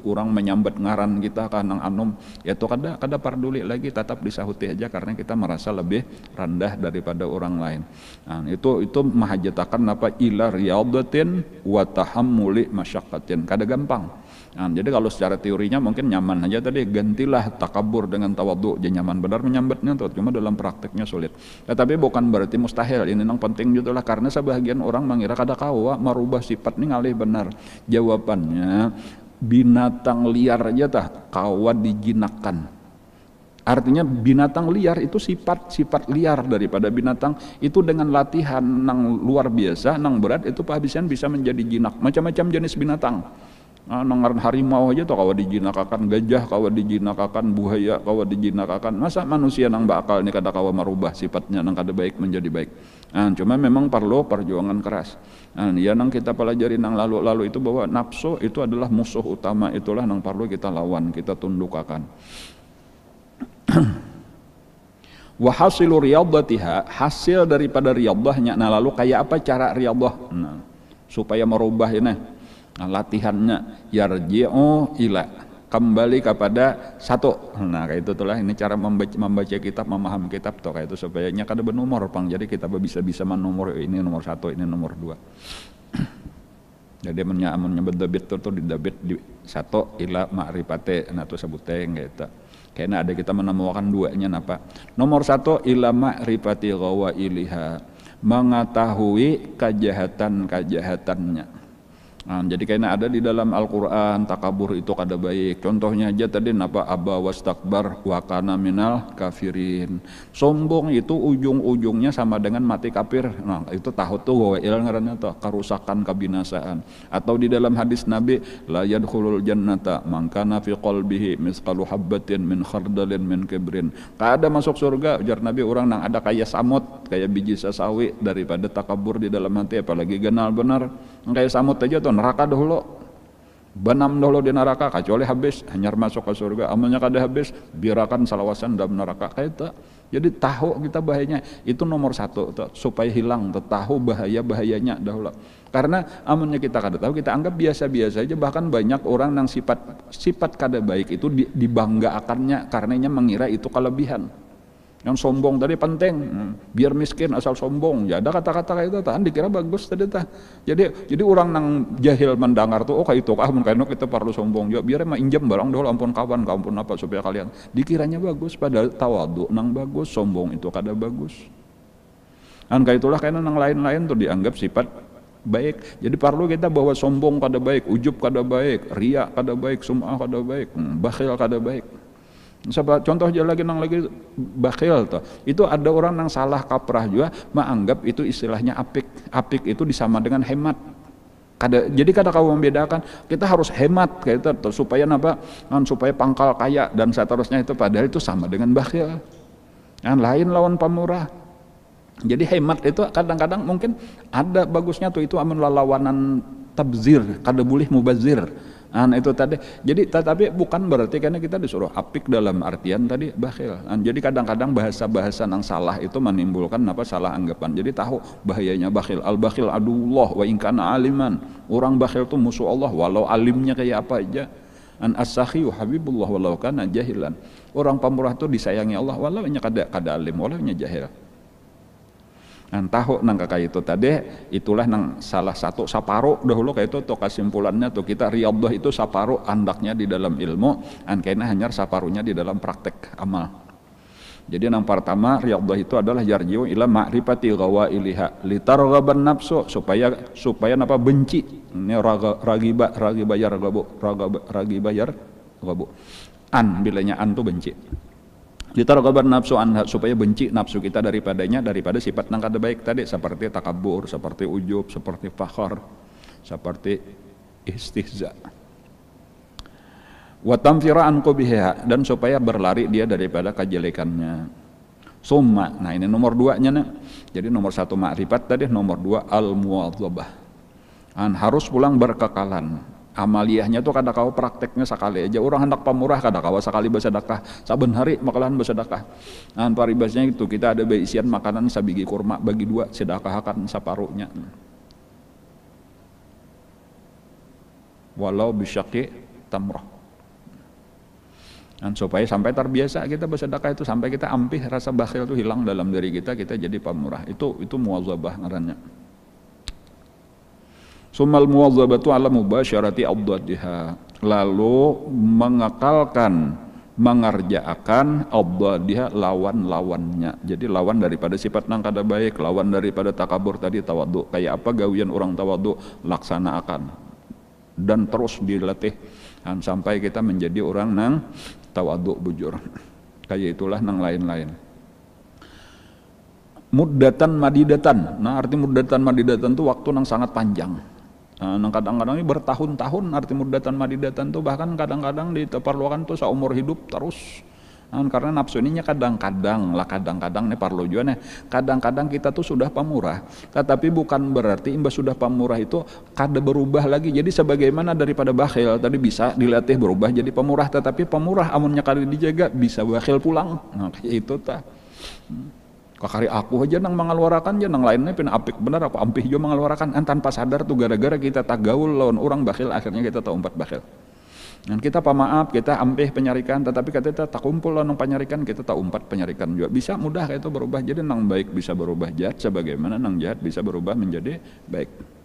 orang menyambat ngaran kita kanang anum, ya itu kada parduli lagi, tetap disahuti aja karena kita merasa lebih rendah daripada orang lain. Nah, itu mahajatakan apa ila riyadatin wa tahammuli masyaqqatin, kada gampang. Nah, jadi kalau secara teorinya mungkin nyaman aja tadi, gantilah takabur dengan tawadhu, jadi nyaman benar menyambatnya tuh, cuma dalam prakteknya sulit. Tetapi bukan berarti mustahil, ini yang penting juga lah, karena sebagian orang mengira kada kawa merubah sifat ini ngalih benar. Jawabannya binatang liar aja tah kawa dijinakkan. Artinya binatang liar itu sifat liar daripada binatang itu dengan latihan nang luar biasa, nang berat itu penghabisan bisa menjadi jinak. Macam-macam jenis binatang. Nang harimau aja tuh kawa dijinakakan, gajah kawa dijinakakan, buaya kawa dijinakakan. Masa manusia nang bakal ini kada kawa merubah sifatnya nang kada baik menjadi baik. Cuma memang perlu perjuangan keras. Ya nang kita pelajari nang lalu-lalu itu bahwa nafsu itu adalah musuh utama, itulah nang perlu kita lawan, kita tundukkan. Wa hasilu riyadatiha, hasil daripada riyadahnya. Nah, lalu kayak apa cara riyadah? Nah, supaya merubah ini. Nah, latihannya yarji'u ila, kembali kepada satu. Nah, kayak itu itulah ini cara membaca kitab, memahami kitab tuh kayak itu supaya nya kada bernomor pang. Jadi kita bisa menomor ini nomor 1, ini nomor 2. Jadi menyebut dabit itu didabit di 1 ila ma'rifate, nah itu sebuteng gitu. Karena ada kita menemukan duanya apa? Nomor 1 ila ma'rifati ghawailiha, mengetahui kejahatan-kejahatannya. Jadi karena ada di dalam Al-Quran takabur itu kada baik. Contohnya aja tadi napa aba wastakbar wa kana minal kafirin. Sombong itu ujung-ujungnya sama dengan mati kafir. Nah, itu tahu tuh ghawail ngaranna tuh kerusakan, kebinasaan. Atau di dalam hadis Nabi la yadkhulul jannata man kana fi qalbihi misqalu habbatin min khardalin min kibrin. Kada masuk surga ujar Nabi orang nang ada kayak samut, kayak biji sasawi daripada takabur di dalam hati, apalagi ganal benar. Kayak samut aja tuh neraka dahulu, benam dahulu di neraka kecuali habis hanya masuk ke surga, amalnya kada habis biarakan salawasan dalam neraka kayak itu. Jadi tahu kita bahayanya itu nomor 1 tuh, supaya hilang tahu bahayanya dahulu. Karena amalnya kita kada tahu, kita anggap biasa-biasa aja, bahkan banyak orang yang sifat kada baik itu dibanggakannya karenanya mengira itu kelebihan. Yang sombong tadi penting, biar miskin asal sombong. Ya ada kata-kata kayak itu, tahan dikira bagus tadi tah. Jadi orang nang jahil mendengar tuh, oh kayak itu mun kaino kita perlu sombong. Ya biar emang injem barang dulu, ampun kawan, ampun apa supaya kalian dikiranya bagus, padahal tawadhu nang bagus, sombong itu kada bagus. Kayak itulah karena nang lain-lain tuh dianggap sifat baik. Jadi perlu kita bahwa sombong kada baik, ujub kada baik, riya kada baik, sum'ah kada baik, bakhil kada baik. Contoh aja lagi nang lagi bakhil tuh. Itu ada orang nang salah kaprah juga menganggap itu istilahnya apik. Apik itu disama dengan hemat. Jadi kada kau membedakan, kita harus hemat kayak itu supaya apa? Supaya pangkal kaya dan seterusnya itu, padahal itu sama dengan bakhil. Lain lawan pemurah. Jadi hemat itu kadang-kadang mungkin ada bagusnya tuh, itu amun lawanan tabzir, kada boleh mubazir. Itu tadi. Jadi tapi bukan berarti karena kita disuruh apik dalam artian tadi bakhil. Jadi kadang-kadang bahasa-bahasa yang salah itu menimbulkan salah anggapan. Jadi tahu bahayanya bakhil. Al bakhil adullah wa in kana aliman. Orang bakhil itu musuh Allah walau alimnya kayak apa aja. As-sakhiyu habibullah walau kana jahilan. Orang pemurah itu disayangi Allah walau nya kada alim, walau nya jahil. Tahu nang kakak itu tadi, itulah nang salah satu saparo dahulu kayak itu tuh kesimpulannya tuh kita riyadhah itu saparo andaknya di dalam ilmu, kayaknya hanya saparunya di dalam praktek amal. Jadi yang pertama riyadhah itu adalah yarjiu ila ma'rifati ghawailiha litarghaban nafsu supaya napa benci. Ini ragiba bayar gabu. Bilanya tuh benci. Litarghaban nafsu anha supaya benci nafsu kita daripada sifat nang kada baik tadi seperti takabur, seperti ujub, seperti fakhar, seperti istihza. Wa tamfira an qubiha dan supaya berlari dia daripada kejelekannya. Summa, nah ini nomor 2-nya nah. Jadi nomor 1 ma'rifat tadi, nomor 2 al-muwadzabah. Harus pulang berkekalan. Amaliyahnya tuh kada kawa prakteknya sekali aja. Orang hendak pamurah kada kawa sekali bersedekah. Saben hari makalan bersedekah. Paribasnya itu kita ada isian makanan sabigi kurma bagi 2 sedekahkan saparuhnya. Walau bisyaqi tamrah. Supaya sampai terbiasa kita bersedekah itu sampai kita ampih rasa bakhil itu hilang dalam diri kita jadi pamurah. Itu muwadzabah ngarannya. Sumal muwazzabatu ala mubasyarati abdadiha, lalu mengerjakan abdadiha lawan-lawannya. Jadi lawan daripada sifat nang kada baik, lawan daripada takabur tadi tawadhu. Kayak apa gawian orang tawadhu, laksanakan dan terus dilatih sampai kita menjadi orang nang tawadhu bujur. Kayak itulah nang lain-lain. Muddatan madidatan. Nah, arti muddatan madidatan itu waktu nang sangat panjang. Nah, kadang-kadang ini bertahun-tahun arti muddatan madidatan tuh bahkan kadang-kadang diperlukan tuh seumur hidup terus. Karena nafsu ininya kadang-kadang nih parlo juga nih. Kadang-kadang kita tuh sudah pamurah, tetapi bukan berarti imbas sudah pamurah itu kada berubah lagi. Jadi sebagaimana daripada bakhil tadi bisa dilatih berubah jadi pamurah, tetapi pamurah amunnya kada dijaga bisa bakhil pulang. Nah, kayak itu tah. Kakari aku aja nang mengeluarkan aja nang lainnya pina apik benar apa ampih juga mengeluarkan tanpa sadar tuh gara-gara kita tak gaul lawan orang bakhil akhirnya kita tak umpat bakhil. Dan kita pamaaf kita ampih penyarikan tetapi kita tak kumpul lawan penyarikan kita tak umpat penyarikan juga bisa mudah kayak itu berubah jadi nang baik bisa berubah jahat sebagaimana nang jahat bisa berubah menjadi baik.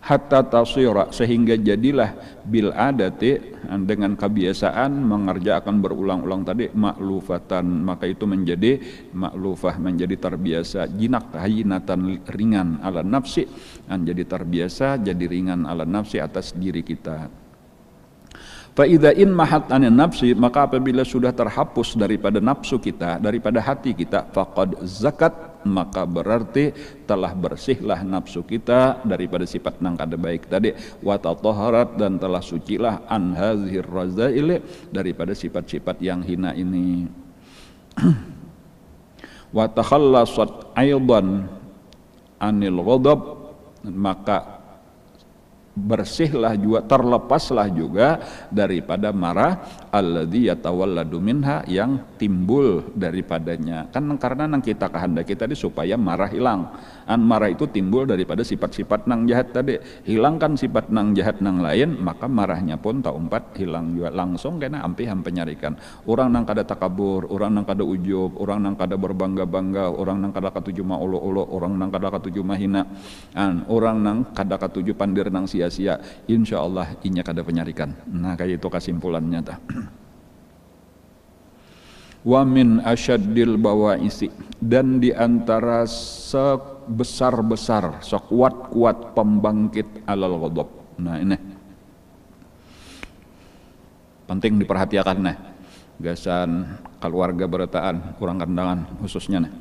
Hatta tasira sehingga jadilah bil adati dengan kebiasaan mengerjakan berulang-ulang tadi maklufatan maka itu menjadi maklufah menjadi terbiasa jinak hayinatan ringan ala nafsi jadi terbiasa jadi ringan ala nafsi atas diri kita. Fa idza in mahat anin nafsi maka apabila sudah terhapus daripada nafsu kita daripada hati kita faqad zakat maka berarti telah bersihlah nafsu kita daripada sifat nang kada baik tadi wa tatahharat dan telah sucilah an hadzir razail daripada sifat-sifat yang hina ini wa takhallasat aidan anil ghadab maka bersihlah juga terlepaslah juga daripada marah alladzi yatawalladu minha yang timbul daripadanya kan karena nang kita kehendaki tadi supaya marah hilang marah itu timbul daripada sifat-sifat nang jahat tadi hilangkan sifat nang jahat nang lain maka marahnya pun tak umpat hilang juga langsung kena ampih penyarikan orang nang kada takabur orang nang kada ujub orang nang kada berbangga-bangga orang nang kada katuju maulo-ulo orang nang kada katuju mahina orang nang kada katuju pandir nang sia-sia insyaallah inya kada penyarikan. Nah kayak itu kesimpulannya tah. Wa min asyaddil bawaisi dan di antara sebesar-besar sekuat-kuat pembangkit alal ghadab. Nah ini penting diperhatikan nih gasan keluarga beretaan kurang kandangan khususnya nih.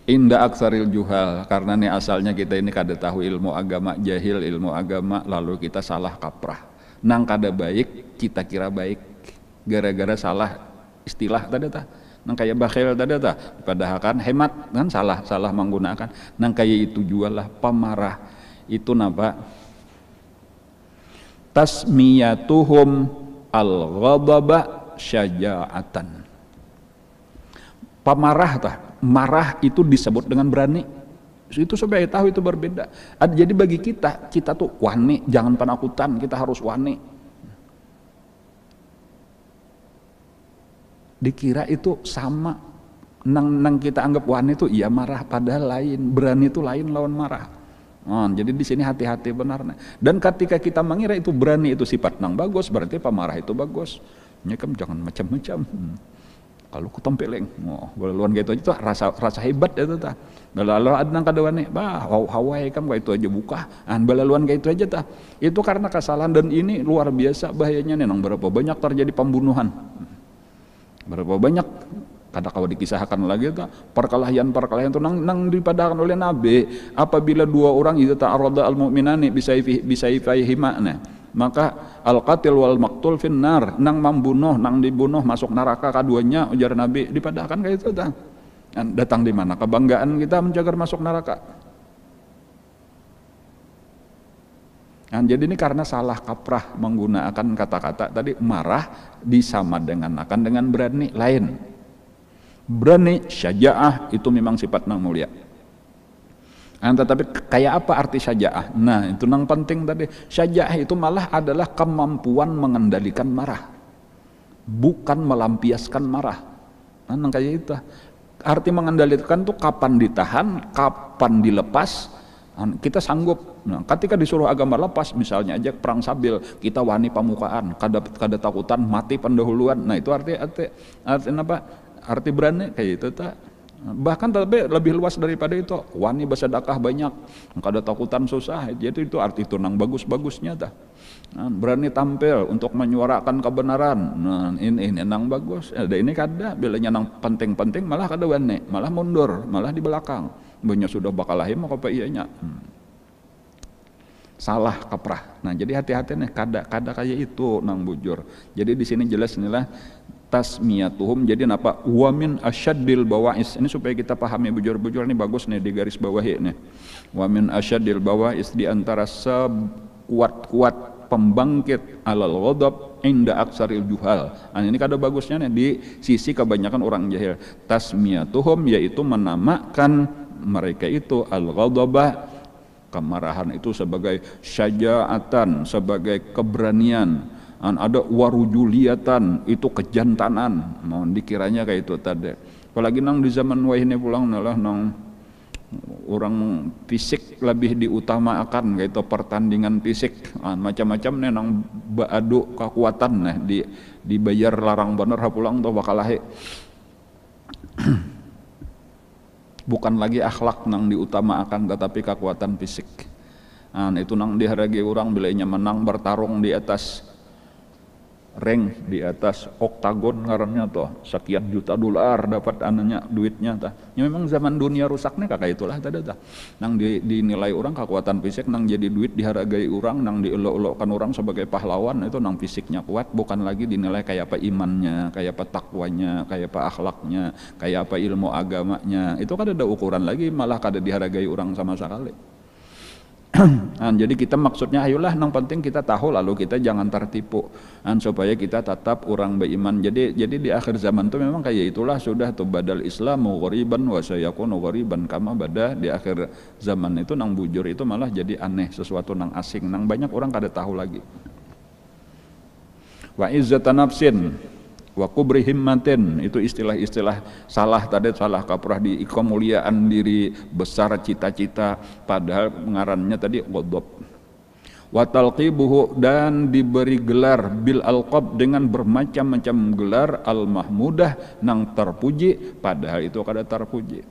Inda aksaril juhal karena nih asalnya kita ini kada tahu ilmu agama jahil ilmu agama lalu kita salah kaprah nang kada baik kita kira baik gara-gara salah istilah tadi tah. Nang kayak bakhil tadi tah, padahal kan hemat kan salah menggunakan. Nang kayak itu jualah pemarah itu napa? Tasmiyatuhum al-ghadaba syaja'atan. Pemarah tah, marah itu disebut dengan berani. Itu supaya tahu itu berbeda. Jadi bagi kita tuh wani, jangan penakutan, kita harus wani. Dikira itu sama. Nang kita anggap wani itu iya marah, padahal lain. Berani itu lain lawan marah. Jadi di sini hati-hati benarnya. Dan ketika kita mengira itu berani itu sifat nang bagus, berarti pemarah itu bagus. Nyekam jangan macam-macam. Kalau kutempeleng, balaluan gitu itu rasa hebat itu tah. Lalu ada nang kadawane, hawai kam itu aja buka. Balaluan gitu aja tah. Itu karena kesalahan dan ini luar biasa bahayanya nih, nang berapa banyak terjadi pembunuhan. Berapa banyak kada kau dikisahkan lagi tah perkelahian itu nang dipadahkan oleh Nabi apabila dua orang itu ta'arada al-mu'minani bisayfihima maka al-qatil wal maqtul finnar nang membunuh nang dibunuh masuk neraka keduanya ujar Nabi dipadahkan kayak itu tah. Datang di mana kebanggaan kita menjaga masuk neraka. Jadi ini karena salah kaprah menggunakan kata-kata tadi marah disamadenganakan dengan berani lain. Berani syaja'ah itu memang sifat nang mulia. Tetapi kayak apa arti syaja'ah? Nah itu nang penting tadi. Syaja'ah itu malah adalah kemampuan mengendalikan marah, bukan melampiaskan marah. Nang kayak itu. Arti mengendalikan tuh kapan ditahan, kapan dilepas. Kita sanggup. Nah, ketika disuruh agama lepas, misalnya aja perang sabil, kita wani pamukaan, kada takutan mati pendahuluan. Nah itu arti apa? Arti berani kayak itu tak. Bahkan tapi lebih luas daripada itu. Wani bersedekah banyak, kada takutan susah. Jadi itu arti itu nang bagus-bagusnya tak. Berani tampil untuk menyuarakan kebenaran. Nah, ini nang bagus. Ada ini kada. Bilanya nang penting-penting malah kada wani, malah mundur, malah di belakang. Banyak sudah bakal lahir mau apa iyanya. Salah kaprah. Nah jadi hati-hati nih kada kayak itu nang bujur. Jadi di sini jelas inilah tasmiyatuhum. Jadi napa wamin asyaddil bawais. Ini supaya kita pahami bujur-bujur ini bagus nih di garis bawahi nih. Wamin asyaddil bawais di antara sekuat-kuat pembangkit alal ghadab inda aksaril juhal. Ini kada bagusnya nih di sisi kebanyakan orang jahil. Tasmiyatuhum yaitu menamakan mereka itu al-ghadabah kemarahan itu sebagai syaja'atan, sebagai keberanian. Ada warujuliatan itu kejantanan. Dikiranya kayak itu tadi. Apalagi nang di zaman wahine pulang nalah nang orang fisik lebih diutamakan kayak itu pertandingan fisik. Macam-macam nih nang baadu kekuatan nih dibayar larang bener pulang tuh bakal lahir. Bukan lagi akhlak nang diutamakan tetapi kekuatan fisik. Itu nang dihargai orang bilanya menang bertarung di atas ring, di atas oktagon ngarannya toh sekian juta dolar dapat anaknya duitnya tah. Ya memang zaman dunia rusaknya kakak itulah tadi tah. Nang dinilai orang kekuatan fisik nang jadi duit dihargai orang nang dielok-elokkan orang sebagai pahlawan itu nang fisiknya kuat bukan lagi dinilai kayak apa imannya, kayak apa takwanya, kayak apa akhlaknya, kayak apa ilmu agamanya. Itu kan ada ukuran lagi malah kada dihargai orang sama sekali. Jadi kita maksudnya ayolah nang penting kita tahu lalu kita jangan tertipu supaya kita tetap orang beriman. Jadi di akhir zaman tuh memang kayak itulah sudah tuh badal Islamu ghoriban wa sayakunu ghoriban kama bada. Di akhir zaman itu nang bujur itu malah jadi aneh, sesuatu nang asing, nang banyak orang kada tahu lagi. Wa izzatan nafsin wa kubri himmatin itu istilah-istilah salah tadi, salah kaprah di kemuliaan diri, besar cita-cita, padahal ngarannya tadi ghadab. Wa talqibuhu dan diberi gelar bil alqab dengan bermacam-macam gelar al mahmudah nang terpuji, padahal itu kada terpuji.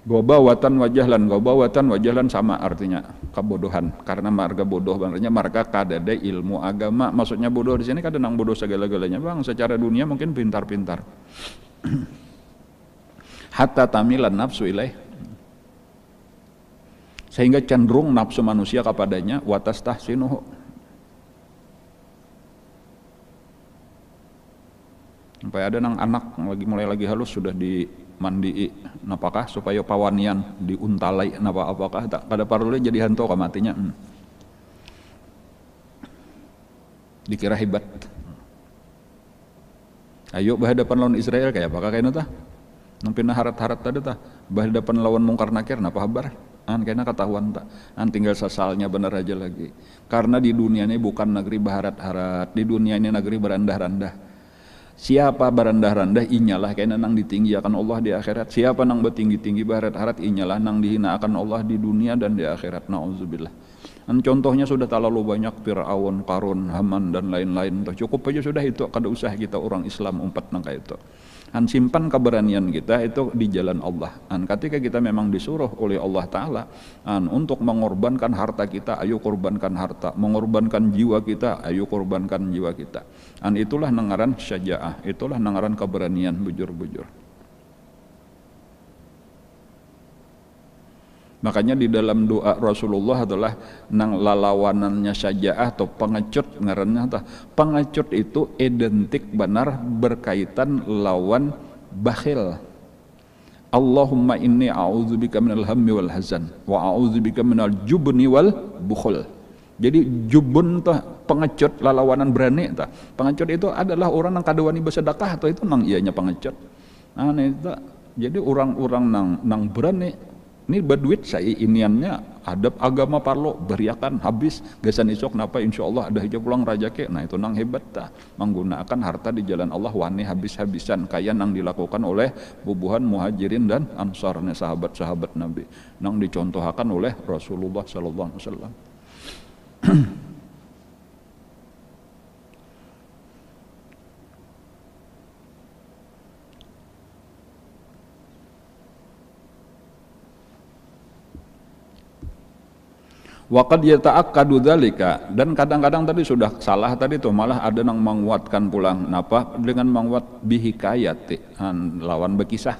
Gobawatan wajahlan sama artinya kebodohan, karena marga bodoh sebenarnya marga kadada ilmu agama. Maksudnya bodoh di sini kadang bodoh segala-galanya bang, secara dunia mungkin pintar-pintar. Hatta tamilan nafsu ilaih sehingga cenderung nafsu manusia kepadanya watas tahsinuhu. Sampai ada nang anak mulai lagi halus sudah dimandi napakah supaya pawanian diuntalai napa apakah tak kada parlu jadi hantu matinya. Dikira hebat. Ayo berhadapan lawan Israel kayak apakah kayak tah? Nampina harat-harat tadi tah. Berhadapan lawan mungkar nakir napa kabar? Kayaknya ketahuan tak. Tinggal sasalnya bener aja lagi. Karena di dunia ini bukan negeri berharat-harat, di dunia ini negeri berandah-randah. Siapa berandah-randah inyalah kayaknya nang ditinggi akan Allah di akhirat. Siapa nang bertinggi-tinggi berharat-harat inyalah nang dihina akan Allah di dunia dan di akhirat. Nauzubillah. Contohnya sudah terlalu banyak, Fir'aun, Qarun, Haman dan lain-lain. Cukup aja sudah itu, kada usah kita orang Islam umpat nang kayak itu. Simpan keberanian kita itu di jalan Allah. Ketika kita memang disuruh oleh Allah Ta'ala untuk mengorbankan harta kita, ayo korbankan harta. Mengorbankan jiwa kita, ayo korbankan jiwa kita. Itulah nangaran syaja'ah, itulah nangaran keberanian bujur-bujur. Makanya di dalam doa Rasulullah adalah nang lalawanannya syaja'ah atau pengecut ngarannya tah. Pengecut itu identik benar berkaitan lawan bakhil. Allahumma inni a'udzubika minal hammi wal hazan wa a'udzubika minal jubni wal bukhul. Jadi jubun tah pengecut lalawanan berani tah. Pengecut itu adalah orang yang kada wani bersedekah atau itu nang ianya pengecut. Itu jadi orang-orang nang berani. Ini berduit saya iniannya adab agama parlo beriakan habis gasan isok napa insyaallah ada aja pulang rajake. Nah itu nang hebat tah menggunakan harta di jalan Allah wani habis-habisan kaya nang dilakukan oleh bubuhan muhajirin dan ansarnya sahabat-sahabat Nabi nang dicontohkan oleh Rasulullah sallallahu alaihi wasallam. Waqad yata'akkadu dzalika, dan kadang-kadang tadi sudah salah tadi tuh malah ada yang menguatkan pulang napa dengan menguat bihikayati lawan berkisah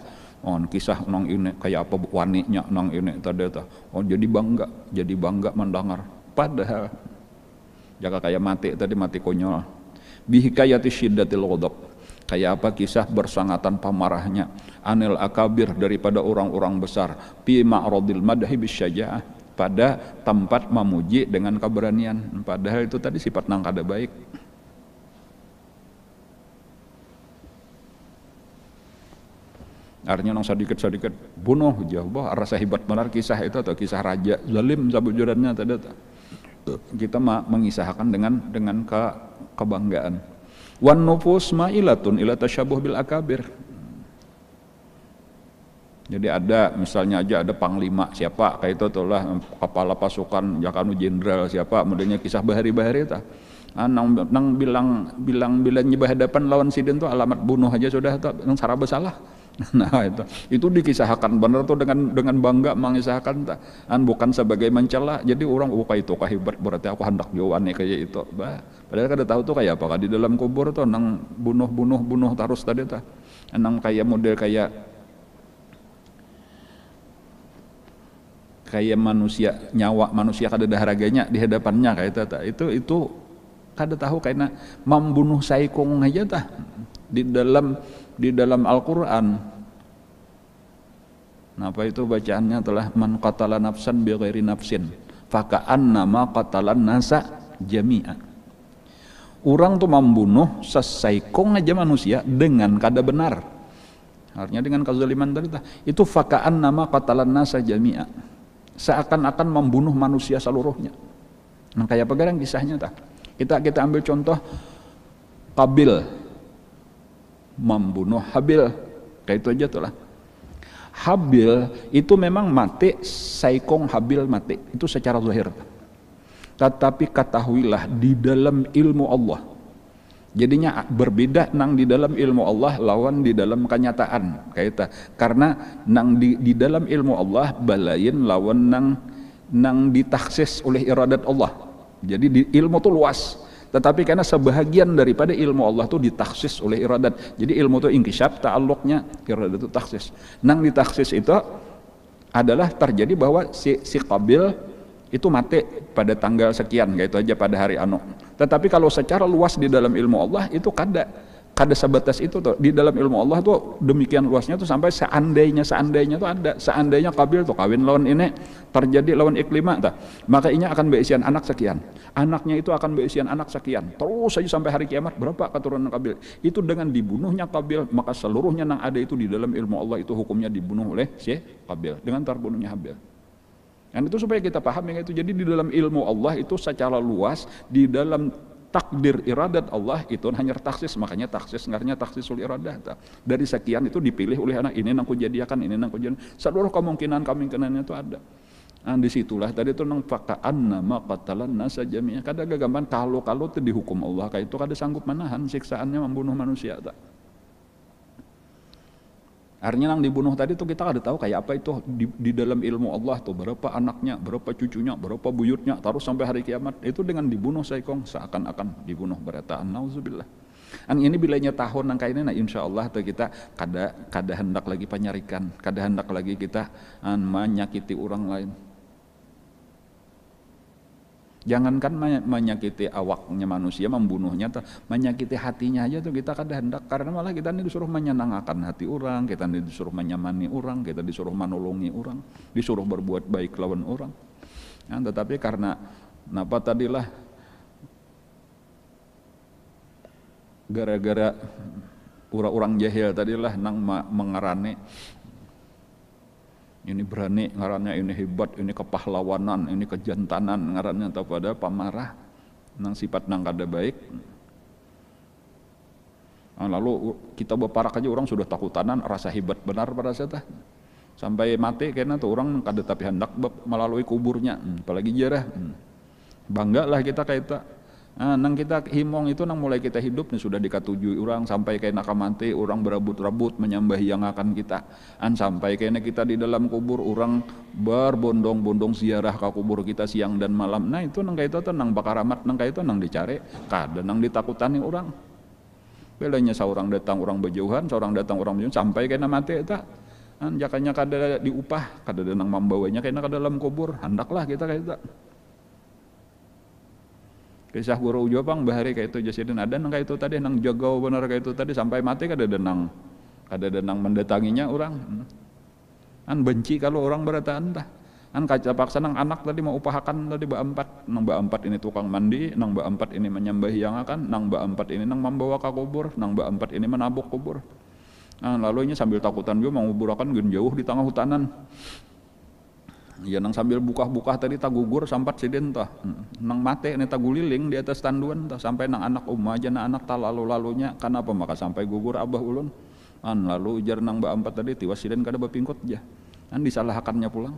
kisah nang ini kayak apa waninya nang ini tadi tuh jadi bangga mendengar padahal jaga kayak mati konyol bihikayati syiddatil ghadab kayak apa kisah bersangatan pamarahnya anil akabir daripada orang-orang besar fi ma'radil madhi bisyaja'ah pada tempat memuji dengan keberanian, padahal itu tadi sifat nang kada baik. Artinya nang sedikit bunuh jauh rasa hebat benar kisah itu atau kisah raja zalim sabujurannya tadi kita mengisahkan dengan kebanggaan. Wan nufus ma'ilatun ila tasyabuh bil akabir. Jadi ada misalnya aja ada panglima siapa kayak itu itulah kepala pasukan jakanu jenderal siapa modelnya kisah bahari-bahari itu nang bilang hadapan lawan sidin tuh alamat bunuh aja sudah tuh nang saraba salah. Nah itu dikisahkan benar tuh dengan bangga mengisahkan bukan sebagai mencela. Jadi orang kayak itu hebat berarti aku hendak jawane kayak itu. Padahal kada tahu tuh kayak apa di dalam kubur tuh nang bunuh terus tadi tuh. Nang kayak model kayak nyawa manusia kada ada harganya di hadapannya kayak itu kada tahu karena membunuh saikung aja tah di dalam Al-Qur'an. Apa itu bacaannya telah man qatala nafsan bighairi nafsin faka'annama qatalan nasa jami'a. Orang tuh membunuh sesaikung aja manusia dengan kada benar. Artinya dengan kezaliman tadi tah itu faka'annama qatalan nasa jami'a. Seakan-akan membunuh manusia seluruhnya. Nah kayak apa garang kisahnya tak? Kita ambil contoh Qabil membunuh Habil, kayak itu aja tuh lah. Habil itu memang mati, saikong Habil mati, itu secara zahir. Tetapi ketahuilah di dalam ilmu Allah. Jadinya berbeda nang di dalam ilmu Allah lawan di dalam kenyataan kayak itu. Karena nang di dalam ilmu Allah balain lawan nang ditaksis oleh iradat Allah. Jadi di ilmu itu luas. Tetapi karena sebahagian daripada ilmu Allah itu ditaksis oleh iradat. Jadi ilmu itu ingkisyaf ta'alluqnya, iradat itu taksis. Nang ditaksis itu adalah terjadi bahwa si Qabil itu mati pada tanggal sekian, gitu aja pada hari anu. Tetapi kalau secara luas di dalam ilmu Allah itu kada sebatas itu tuh. Di dalam ilmu Allah tuh demikian luasnya tuh sampai seandainya tuh ada, seandainya Qabil tuh kawin lawan ini, terjadi lawan Iklimah tuh, maka ini akan beisian anak sekian, anaknya itu akan beisian anak sekian, terus saja sampai hari kiamat. Berapa keturunan Qabil itu? Dengan dibunuhnya Qabil, maka seluruhnya yang ada itu di dalam ilmu Allah itu hukumnya dibunuh oleh si Qabil dengan terbunuhnya Habil. Dan itu supaya kita paham yang itu. Jadi di dalam ilmu Allah itu secara luas, di dalam takdir iradat Allah itu hanya taksis, makanya taksis ngarnya taksisul iradah. Dari sekian itu dipilih oleh anak ini nang kujadiakan, ini nang kujadian, seluruh kemungkinannya itu ada. Nah disitulah tadi itu nang faka'anna ma qatalan nasa jami'ah. Kada gagampan kalau itu dihukum Allah kayak itu kada sanggup menahan siksaannya membunuh manusia tak. Artinya yang dibunuh tadi tuh kita ada tahu kayak apa itu di dalam ilmu Allah tuh, berapa anaknya, berapa cucunya, berapa buyutnya, terus sampai hari kiamat itu dengan dibunuh saikong seakan-akan dibunuh berataan. Nauzubillah. An ini bilanya tahun nang kainnya, nah insya Allah tuh kita kada hendak lagi penyarikan, kada hendak lagi kita menyakiti orang lain. Jangankan menyakiti awaknya manusia, membunuhnya, menyakiti hatinya aja tuh kita kada hendak, karena malah kita ini disuruh menyenangkan hati orang, kita ini disuruh menyamani orang, kita disuruh menolongi orang, disuruh berbuat baik lawan orang. Nah, tetapi karena napa tadilah gara-gara orang-orang jahil tadilah nang mengarane ini berani ngarannya, ini hebat, ini kepahlawanan, ini kejantanan ngarannya, atau pada pamarah nang sifat nang kada baik. Nah, lalu kita beparak aja orang sudah takutanan, rasa hebat benar pada saya sampai mati karena tuh orang kada tapi hendak melalui kuburnya, apalagi jarah. Bangga lah kita kayak itu. Nah, nang kita himong itu nang mulai kita hidup nih sudah dikatujui orang sampai kayak nakamati orang berebut-rebut menyembah yang akan kita. Sampai kayaknya kita di dalam kubur orang berbondong-bondong ziarah ke kubur kita siang dan malam. Nah itu nang kayak itu nang bakaramat, nang kayak itu nang dicari, kada nang ditakutani orang. Bedanya seorang datang orang berjauhan, seorang datang orang berjauhan sampai kayaknya mati itu. Jakanya kada diupah, kada nang membawanya kayaknya ke dalam kubur. Hendaklah kita kayak itu. Kisah guru Jopang bahari kayak itu jasidin ada nang kayak itu tadi nang jagau benar kayak itu tadi sampai mati kada denang mendatanginya orang. Benci kalau orang berataan dah. Kaca paksa nang anak tadi mau upahakan tadi nang empat ini tukang mandi, nang empat ini menyembah yang akan, nang empat ini nang membawa ke kubur, nang empat ini menabuk kubur. Lalu ini sambil takutan juga mau kuburakan gen jauh di tengah hutanan. Ya nang sambil buka-buka tadi tagugur sampat siden tah. Nang mate ini taguliling di atas tanduan tah sampai nang anak aja nang anak tak lalu-lalunya kenapa maka sampai gugur abah ulun. Lalu ujar nang mbak empat tadi tiwas siden kada bepingkut aja. Disalahkannya pulang.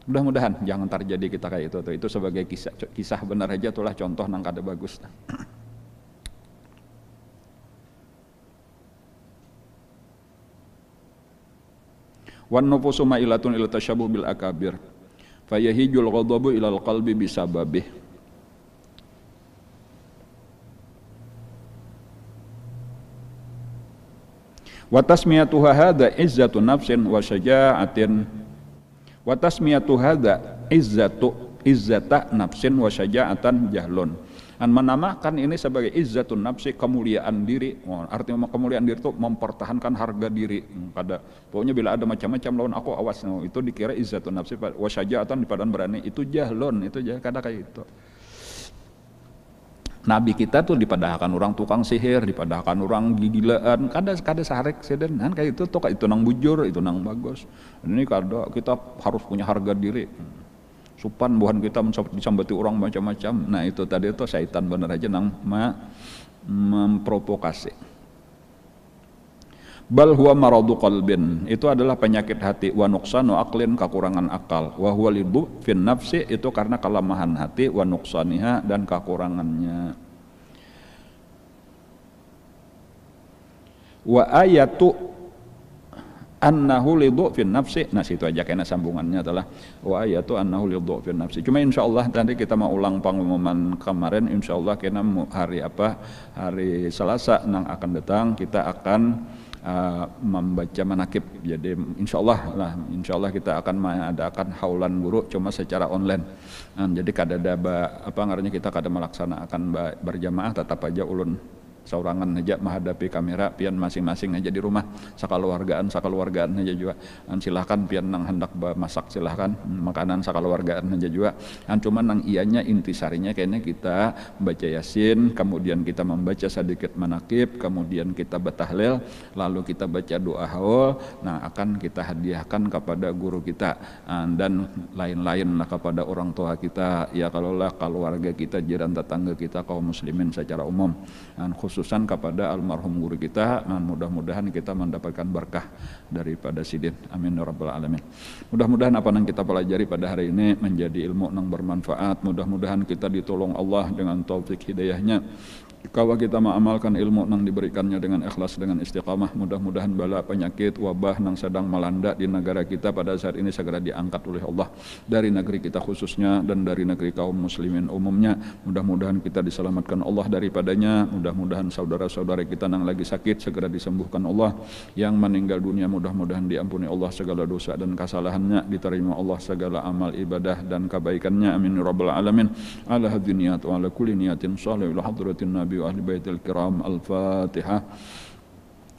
Mudah-mudahan jangan terjadi kita kayak itu tuh. Itu sebagai kisah benar aja itulah contoh nang kada bagus. Wan nufusu ma'ilatun ila tasyabuh bil akabir fayahijul ghadabu ilal qalbi bisababih. Wa tasmiyatu hadza izzatu nafsin wa syaja'atin. Wa tasmiyatu hadza izzata nafsin wa syaja'atan jahlun. Menamakan ini sebagai izzatun nafsi, kemuliaan diri. Artinya kemuliaan diri itu mempertahankan harga diri. Pokoknya bila ada macam-macam lawan aku awas, itu dikira izzatun nafsi. Wasyaja'atan di padan berani, itu jahlun, itu kada kayak itu. Nabi kita tuh dipadahkan orang tukang sihir, dipadahkan orang gigilaan, kada sarek seden, kayak itu tuh itu nang bujur, itu nang bagus. Ini kada kita harus punya harga diri. Supan buhan kita disambati orang macam-macam. Nah itu tadi itu syaitan benar aja nang memprovokasi. Bal huwa maradu qalbin, itu adalah penyakit hati, wa nuqsanu aqlin, kekurangan akal, wa huwa lidu fin nafsi, itu karena kelemahan hati, wa nuqsaniha, dan kekurangannya. Wa ayatu annahu lidu fin nafsi. Nah situ aja kena sambungannya adalah wa ayatu annahu lidu fin nafsi. Cuma insyaallah nanti kita mau ulang pengumuman kemarin, insyaallah kena hari Selasa nang akan datang kita akan membaca manakib. Jadi insya Allah kita akan mengadakan haulan guru cuma secara online. Jadi kada kita kada melaksanakan berjamaah, tetap aja ulun saurangan aja menghadapi kamera, pian masing-masing aja di rumah, sakaluargaan aja juga. Silahkan pian nang hendak masak, silahkan makanan sakaluargaan aja juga. Cuman nang ianya intisarinya kayaknya kita baca Yasin, kemudian kita membaca sedikit manakib, kemudian kita bertahlil, lalu kita baca doa haul. Nah, akan kita hadiahkan kepada guru kita dan lain-lain kepada orang tua kita, ya kalaulah keluarga kita, jiran tetangga kita, kaum muslimin secara umum. Khususan kepada almarhum guru kita, mudah-mudahan kita mendapatkan berkah daripada sidin. Amin ya rabbal alamin. Mudah-mudahan apa yang kita pelajari pada hari ini menjadi ilmu yang bermanfaat. Mudah-mudahan kita ditolong Allah dengan taufik hidayahnya. Kalau kita mengamalkan ilmu yang diberikannya dengan ikhlas, dengan istiqamah, mudah-mudahan bala penyakit, wabah yang sedang melanda di negara kita pada saat ini segera diangkat oleh Allah dari negeri kita khususnya dan dari negeri kaum muslimin umumnya. Mudah-mudahan kita diselamatkan Allah daripadanya. Mudah-mudahan saudara-saudara kita yang lagi sakit segera disembuhkan Allah. Yang meninggal dunia mudah-mudahan diampuni Allah segala dosa dan kesalahannya, diterima Allah segala amal ibadah dan kebaikannya. Amin ya rabbal alamin. Ala hadhihi niyat wa ala kulli niyatin salih ila hadratin nabi وأهل بيت الكرام. الفاتحة.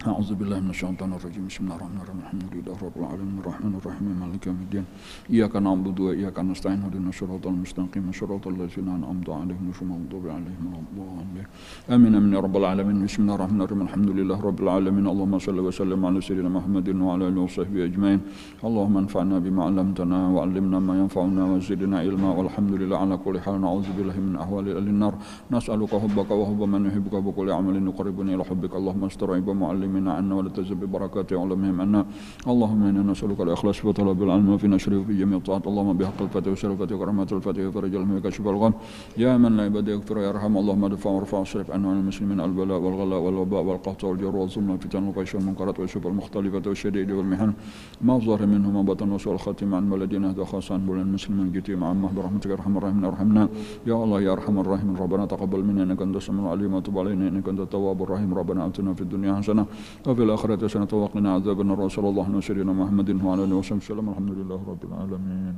أعوذ بالله من الشيطان الرجيم. بسم الله الرحمن الرحيم. الحمد لله رب العالمين الرحمن الرحيم مالك يوم الدين إياك نعبد وإياك نستعين اهدنا الصراط المستقيم صراط الذين أنعمت عليهم غير المغضوب عليهم ولا الضالين آمين آمين يا رب العالمين. بسم الله الرحمن الرحيم. الحمد لله رب العالمين. اللهم صل وسلم على سيدنا محمد وعلى آله وصحبه أجمعين. اللهم انفعنا بما علمتنا وعلمنا ما ينفعنا وزدنا علما. والحمد لله على كل حال. نعوذ بالله من أهوال أهل النار. نسألك حبك وحب من يحبك بكل عمل يقربني إلى حبك. اللهم استر عيب معلم عنا ولا تزل ببركات علمهم عنا. اللهم انا نسالك الاخلاص في طلب العلم وفي نشره في جميع الطاعات. اللهم بحق الفتح وشرفة وكرامات الفتح وفرج الهم وكشف الغم يا من لا عباد يغفر ويرحم. اللهم ادفع وارفع واصرف عنا عن المسلمين البلاء والغلاء والوباء والقحط والجر والظلم والفتن والقيش والمنكرات والشبه المختلفة والشديد والمحن ما ظهر منهما بطن وسوء الخاتم عن بلدنا هذا خاصة عن بلد المسلمين جتيم عامة برحمتك يا ارحم الراحمين. ارحمنا يا الله يا ارحم الراحمين. ربنا تقبل منا انك انت السميع العليم وتب علينا انك انت التواب الرحيم. ربنا اتنا في الدنيا حسنة وفي الآخرة حسنة وقنا عذاب النار. صلى الله على سيدنا محمد وعلى آله وصحبه وسلم. الحمد لله رب العالمين.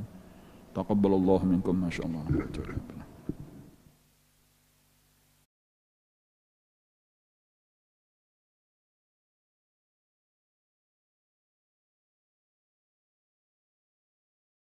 تقبل الله منكم ما شاء الله.